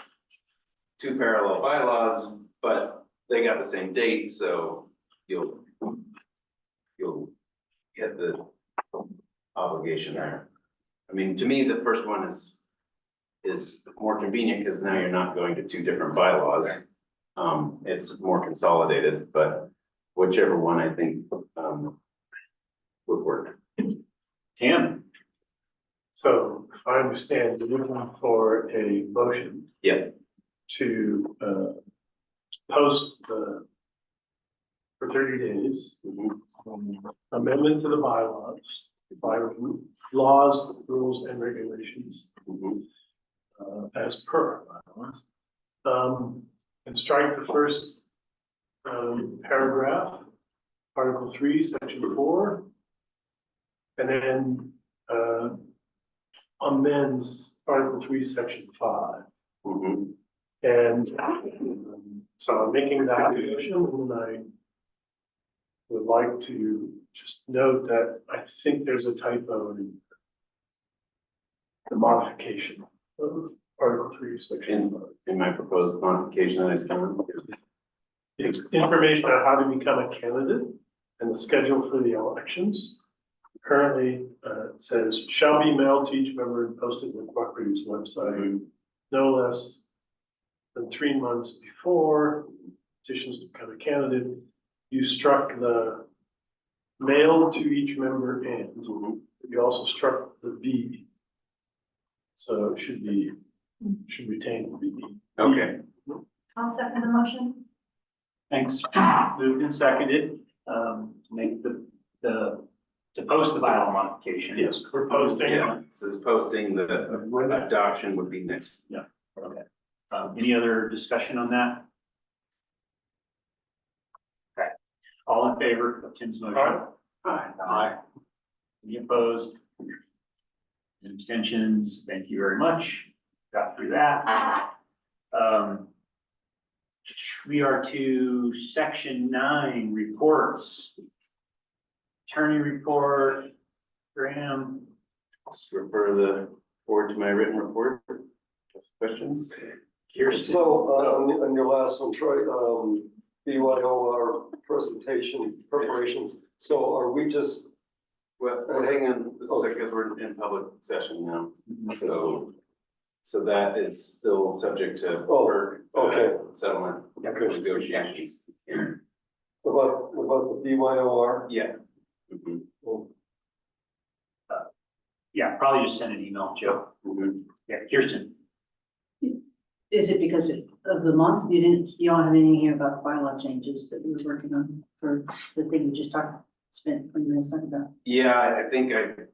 bylaws, but they got the same date, so you'll get the obligation there. I mean, to me, the first one is more convenient because now you're not going to 2 different bylaws. It's more consolidated, but whichever one I think would work. Tim? So if I understand, you're looking for a motion. Yeah. To post for 30 days. Amendment to the bylaws, laws, rules, and regulations. As per bylaws. And strike the first paragraph, Article 3, Section 4. And then amends Article 3, Section 5. And so I'm making that motion, and I would like to just note that I think there's a typo in the modification of Article 3, Section 5. In my proposed modification that is coming. Information on how to become a candidate and the schedule for the elections. Currently, it says, shall be mailed to each member and posted on the cooperative's website, no less than 3 months before petitions to become a candidate. You struck the mailed to each member and you also struck the B. So it should retain the B. Okay. I'll second the motion. Thanks. Moved and seconded, to make to post the bylaw modification. Yes, we're posting. Yeah, this is posting, the adoption would be next. Yeah, okay. Any other discussion on that? Okay, all in favor of Tim's motion? Aye. Any opposed? Any abstentions? Thank you very much. Got through that. We are to section 9, reports. Attorney report, Graham. Let's refer the board to my written report. Questions? So, on your last one, Troy, BYOR presentation preparations, so are we just? Well, hang on, this is because we're in public session now, so that is still subject to FERC, settlement negotiations. About the BYOR? Yeah. Yeah, probably just send an email, Joe. Yeah, Kirsten. Is it because of the month? You don't have anything here about the bylaw changes that we were working on for the thing we just spent 20 minutes talking about? Yeah, I think I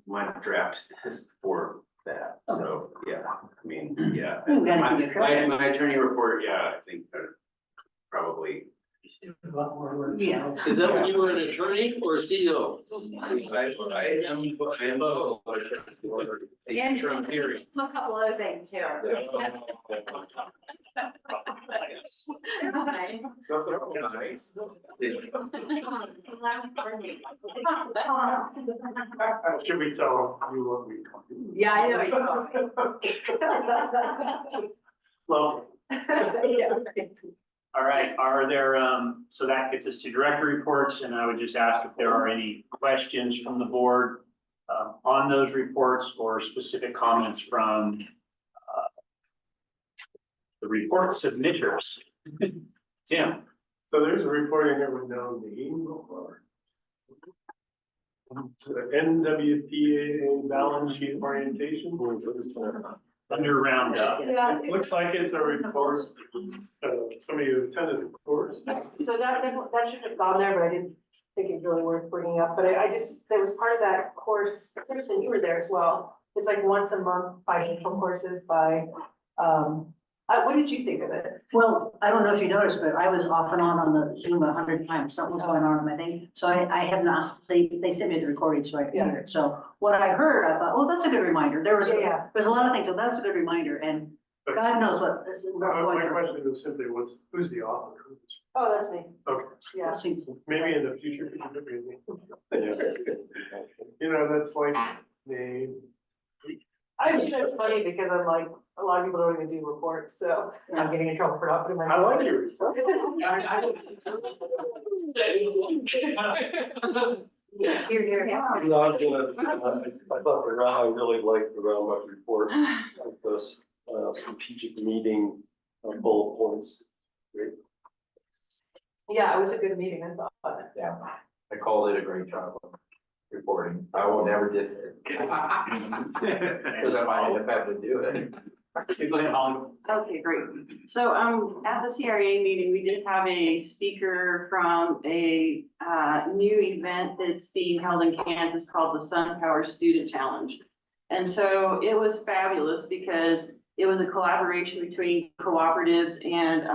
might draft this for that, so, yeah, I mean, yeah. We gotta keep it correct. My attorney report, yeah, I think probably. A lot more work. Yeah. Is that when you were an attorney or a CEO? I am both. Yeah. Trump hearing. A couple other things too. Should we tell you what we? Yeah, I know. Well. All right, are there, so that gets us to director reports, and I would just ask if there are any questions from the board on those reports or specific comments from the report submitters. Tim? So there's a report in here with no name or. The NWPA balance sheet orientation. Under roundup. Yeah. It looks like it's a report, somebody who attended the course. So that should have gone there, but I didn't think it's really worth bringing up, but I just, there was part of that course, Kristen, you were there as well. It's like once a month financial courses by, what did you think of it? Well, I don't know if you noticed, but I was off and on the Zoom 100 times. Something was going on in my thing. So I have not, they sent me the recording so I could hear it. So what I heard, I thought, oh, that's a good reminder. There's a lot of things, so that's a good reminder. And God knows what this is. My question was simply, who's the author? Oh, that's me. Okay. Yeah. Maybe in the future, we can put your name. You know, that's like name. I mean, it's funny because I'm like, a lot of people don't even do reports, so I'm getting in trouble for not putting my. I like your report. Here. No, I thought I really liked the roundup report, like this strategic meeting bullet points. Great. Yeah, it was a good meeting, I thought. Yeah, I called it a great job of reporting. I will never diss it. Because I might end up having to do it. Okay, great. So, at the CRA meeting, we did have a speaker from a, new event that's being held in Kansas called the Sun Power Student Challenge. And so it was fabulous because it was a collaboration between cooperatives and,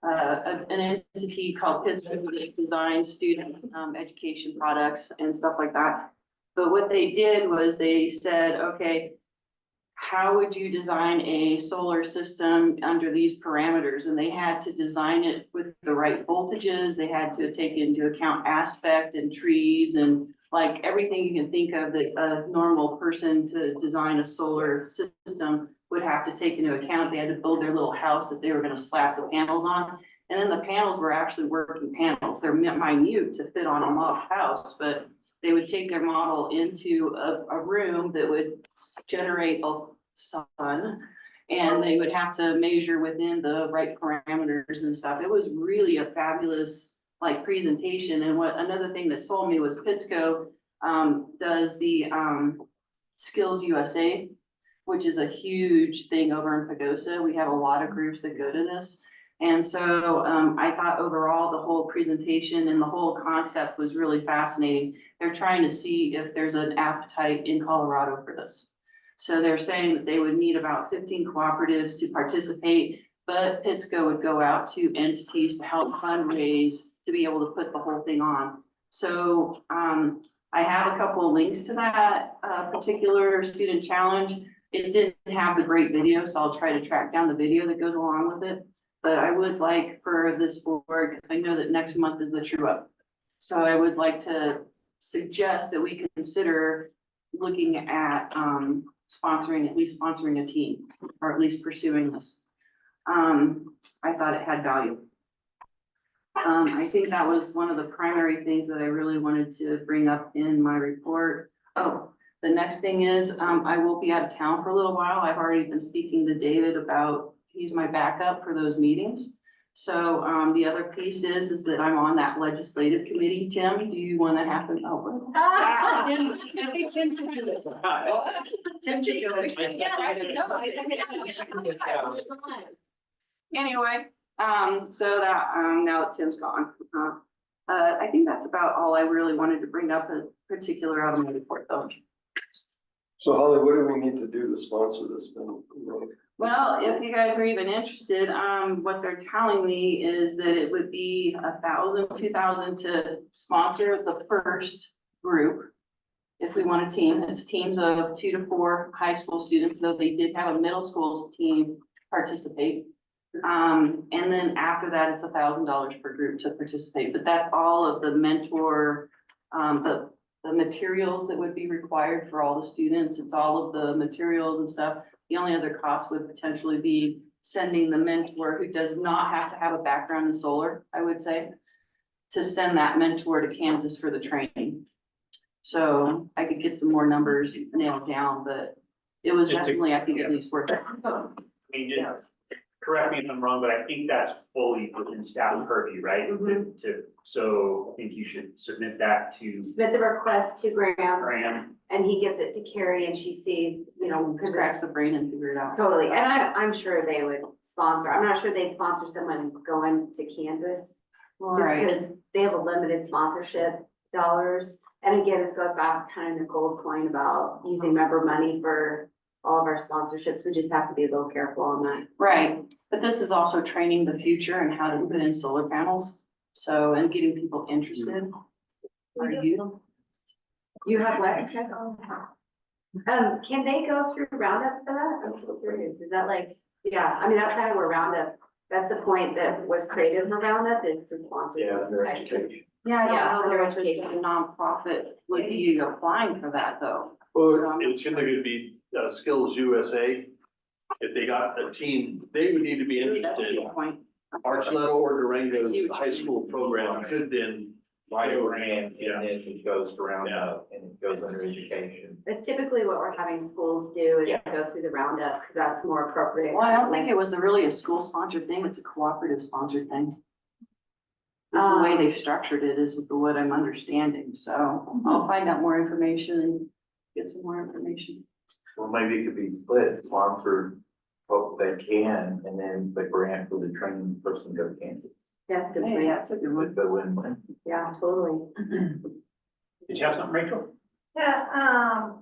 an entity called Pittsburgh that designs student, education products and stuff like that. But what they did was they said, okay, how would you design a solar system under these parameters? And they had to design it with the right voltages. They had to take into account aspect and trees and like everything you can think of that a normal person to design a solar system would have to take into account. They had to build their little house that they were going to slap the panels on. And then the panels were actually working panels. They're minute to fit on a model house, but they would take their model into a room that would generate a sun, and they would have to measure within the right parameters and stuff. It was really a fabulous like presentation. And what, another thing that sold me was Pittsco, does the, Skills USA, which is a huge thing over in Pagosa. We have a lot of groups that go to this. And so, I thought overall, the whole presentation and the whole concept was really fascinating. They're trying to see if there's an appetite in Colorado for this. So they're saying that they would need about 15 cooperatives to participate, but Pittsco would go out to entities to help fundraise to be able to put the whole thing on. So I have a couple of links to that particular student challenge. It didn't have the great video, so I'll try to track down the video that goes along with it. But I would like for this board, because I know that next month is the true up. So I would like to suggest that we consider looking at sponsoring, at least sponsoring a team, or at least pursuing this. I thought it had value. I think that was one of the primary things that I really wanted to bring up in my report. Oh, the next thing is, I will be out of town for a little while. I've already been speaking to David about, he's my backup for those meetings. So, the other piece is that I'm on that legislative committee. Tim, do you want to happen? Oh. I think Tim should do it. Tim should do it. Anyway, so that, now that Tim's gone, I think that's about all I really wanted to bring up in particular out of my report though. So Holly, what do we need to do to sponsor this then? Well, if you guys are even interested, what they're telling me is that it would be 1,000, 2,000 to sponsor the first group. If we want a team, it's teams of 2 to 4 high school students, though they did have a middle school team participate. And then after that, it's $1,000 per group to participate, but that's all of the mentor, the materials that would be required for all the students. It's all of the materials and stuff. The only other cost would potentially be sending the mentor, who does not have to have a background in solar, I would say, to send that mentor to Kansas for the training. So I could get some more numbers nailed down, but it was definitely, I think, at least worth it. I mean, just correct me if I'm wrong, but I think that's fully within staff purview, right? So I think you should submit that to Submit the request to Graham, Graham. and he gives it to Carrie, and she sees, you know, Scratch the brain and figure it out. totally, and I'm sure they would sponsor, I'm not sure they'd sponsor someone going to Kansas. Just Right. because they have a limited sponsorship dollars, and again, this goes back kind of Nicole's point about using member money for all of our sponsorships, we just have to be a little careful on that. Right, but this is also training the future and how to put in solar panels. So, and getting people interested. Are you? You have what? Can they go through Roundup for that? I'm so curious, is that like, yeah, I mean, that's kind of where Roundup, that's the point that was created for Roundup, is to sponsor this type of thing. Yeah, I don't Yeah, know under if it's a nonprofit would be applying for that though. Well, it's either gonna be Skills USA. If they got a team, they would need to be interested. Point. Archletto or Durango's high school program could then. Write a grant, Yeah. and then it goes to Roundup, and it goes under education. That's typically what we're having schools do, is go through the Roundup, because that's more appropriate. Well, I don't think it was really a school sponsored thing. It's a cooperative sponsored thing. It's the way they've structured it is what I'm understanding. So I'll find out more information and get some more information. Well, maybe it could be split, sponsored what they can, and then the grant for the training person go to Kansas. That's a good Hey, point. that's a good one. It's a win-win. Yeah, totally. Did you have something, Rachel? Yeah,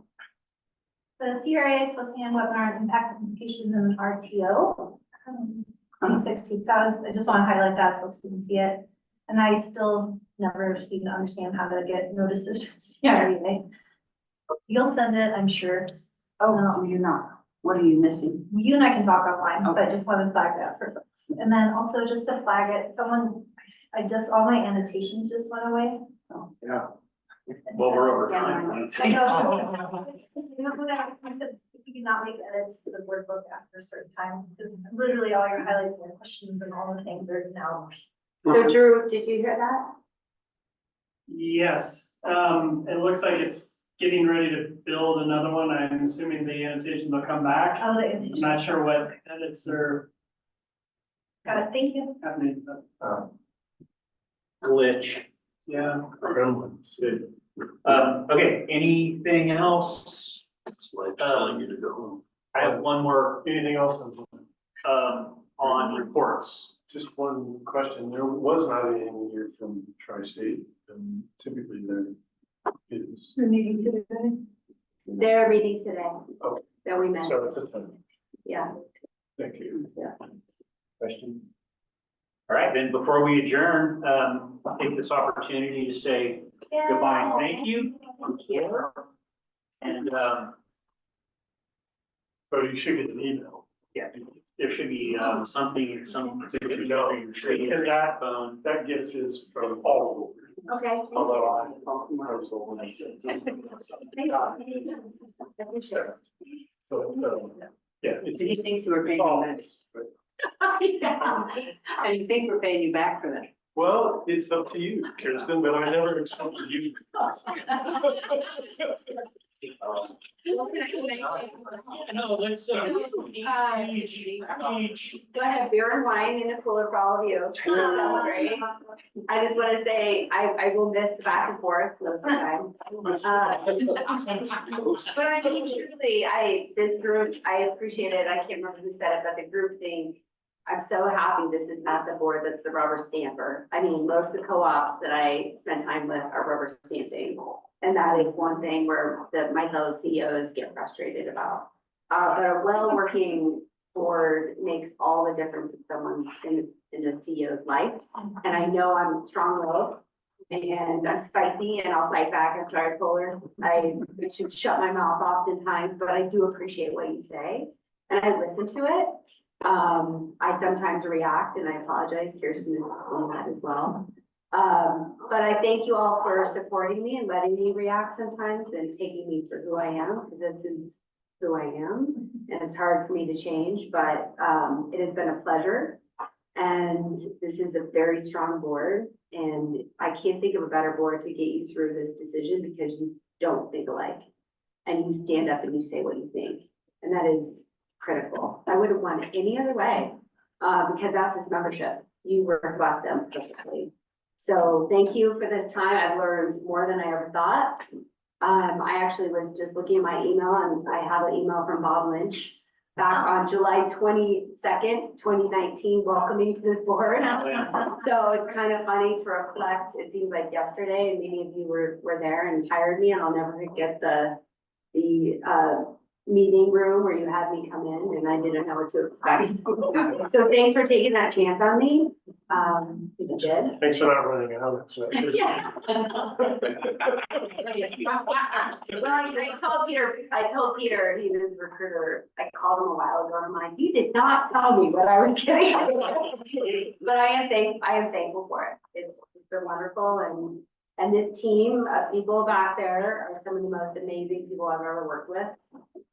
the CRA is supposed to hand webinar on impacts and implications in RTO. On the 16th, I just want to highlight that, folks didn't see it. And I still never seem to understand how to get notices from CRA. You'll send it, I'm sure. Oh, do you not? What are you missing? You and I can talk offline, but I just want to flag that for folks. And then also just to flag it, all my annotations just went away. Yeah. Well, we're over time. I know. I said, if you do not make edits to the word book after a certain time, because literally all your highlights and questions and all the things are now. So Drew, did you hear that? Yes, it looks like it's getting ready to build another one. I'm assuming the annotations will come back. Oh, the I'm annotation. not sure what edits are Got it, thank you. happening, but glitch. Yeah. Gremlins. Good. Okay, anything else? It's like telling you to go home. I have one more, Anything else? on reports. Just one question. There was not anything here from Tri-State, and typically there is. We're meeting today. They're meeting today. Oh. That we met, So it's a time. yeah. Thank you. Question? All right, then before we adjourn, I'll take this opportunity to say goodbye and thank you. Thank you. And, So you should get an email. yeah, there should be, something, some. And that gets us from all over. Okay. Although I was over. So, yeah. He thinks we're paying you back. And you think we're paying you back for that. Well, it's up to you, Kirsten, but I never expected you. No, let's, Do I have beer and wine in the cooler for all of you? That's great. I just want to say, I will miss the back and forth most of the time. But I mean, truly, this group, I appreciate it. I can't remember who said it, but the group thing, I'm so happy this is not the board that's the rubber stamper. I mean, most of the co-ops that I spend time with are rubber stamping. And that is one thing where my fellow CEOs get frustrated about. But a well-working board makes all the difference in someone's, in a CEO's life. And I know I'm strong-willed and I'm spicy and I'll fight back. I'm sorry, Fuller. I should shut my mouth oftentimes, but I do appreciate what you say. And I listen to it. I sometimes react and I apologize. Kirsten is doing that as well. But I thank you all for supporting me and letting me react sometimes and taking me for who I am, because this is who I am. And it's hard for me to change, but it has been a pleasure. And this is a very strong board. And I can't think of a better board to get you through this decision because you don't think alike. And you stand up and you say what you think. And that is critical. I wouldn't want it any other way, because that's this membership. You reflect them perfectly. So thank you for this time. I've learned more than I ever thought. I actually was just looking at my email and I have an email from Bob Lynch back on July 22nd, 2019, welcoming to this board. So it's kind of funny to reflect. It seems like yesterday and many of you were there and hired me, and I'll never forget the meeting room where you had me come in and I didn't know what to expect. So thanks for taking that chance on me. You did. Thanks for not running out. Yeah. Well, I told Peter, he was a recruiter, I called him a while ago, and I'm like, you did not tell me what I was getting. But I am thankful for it. It's been wonderful, and this team of people back there are some of the most amazing people I've ever worked with.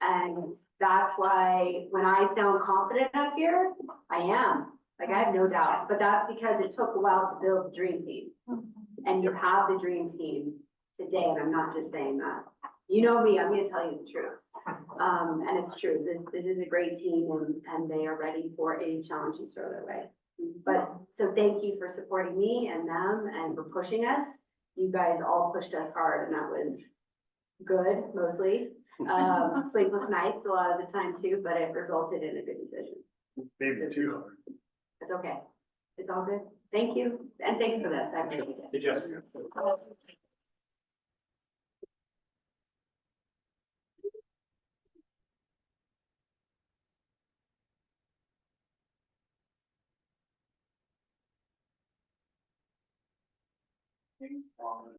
And that's why when I sound confident up here, I am. Like, I have no doubt, but that's because it took a while to build the dream team. And you have the dream team today, and I'm not just saying that. You know me, I'm gonna tell you the truth. And it's true, this is a great team and they are ready for any challenge you throw their way. But, so thank you for supporting me and them and for pushing us. You guys all pushed us hard and that was good, mostly. Sleepless nights a lot of the time too, but it resulted in a good decision. Maybe too hard. It's okay. It's all good. Thank you. And thanks for this. I appreciate it. To Jessica.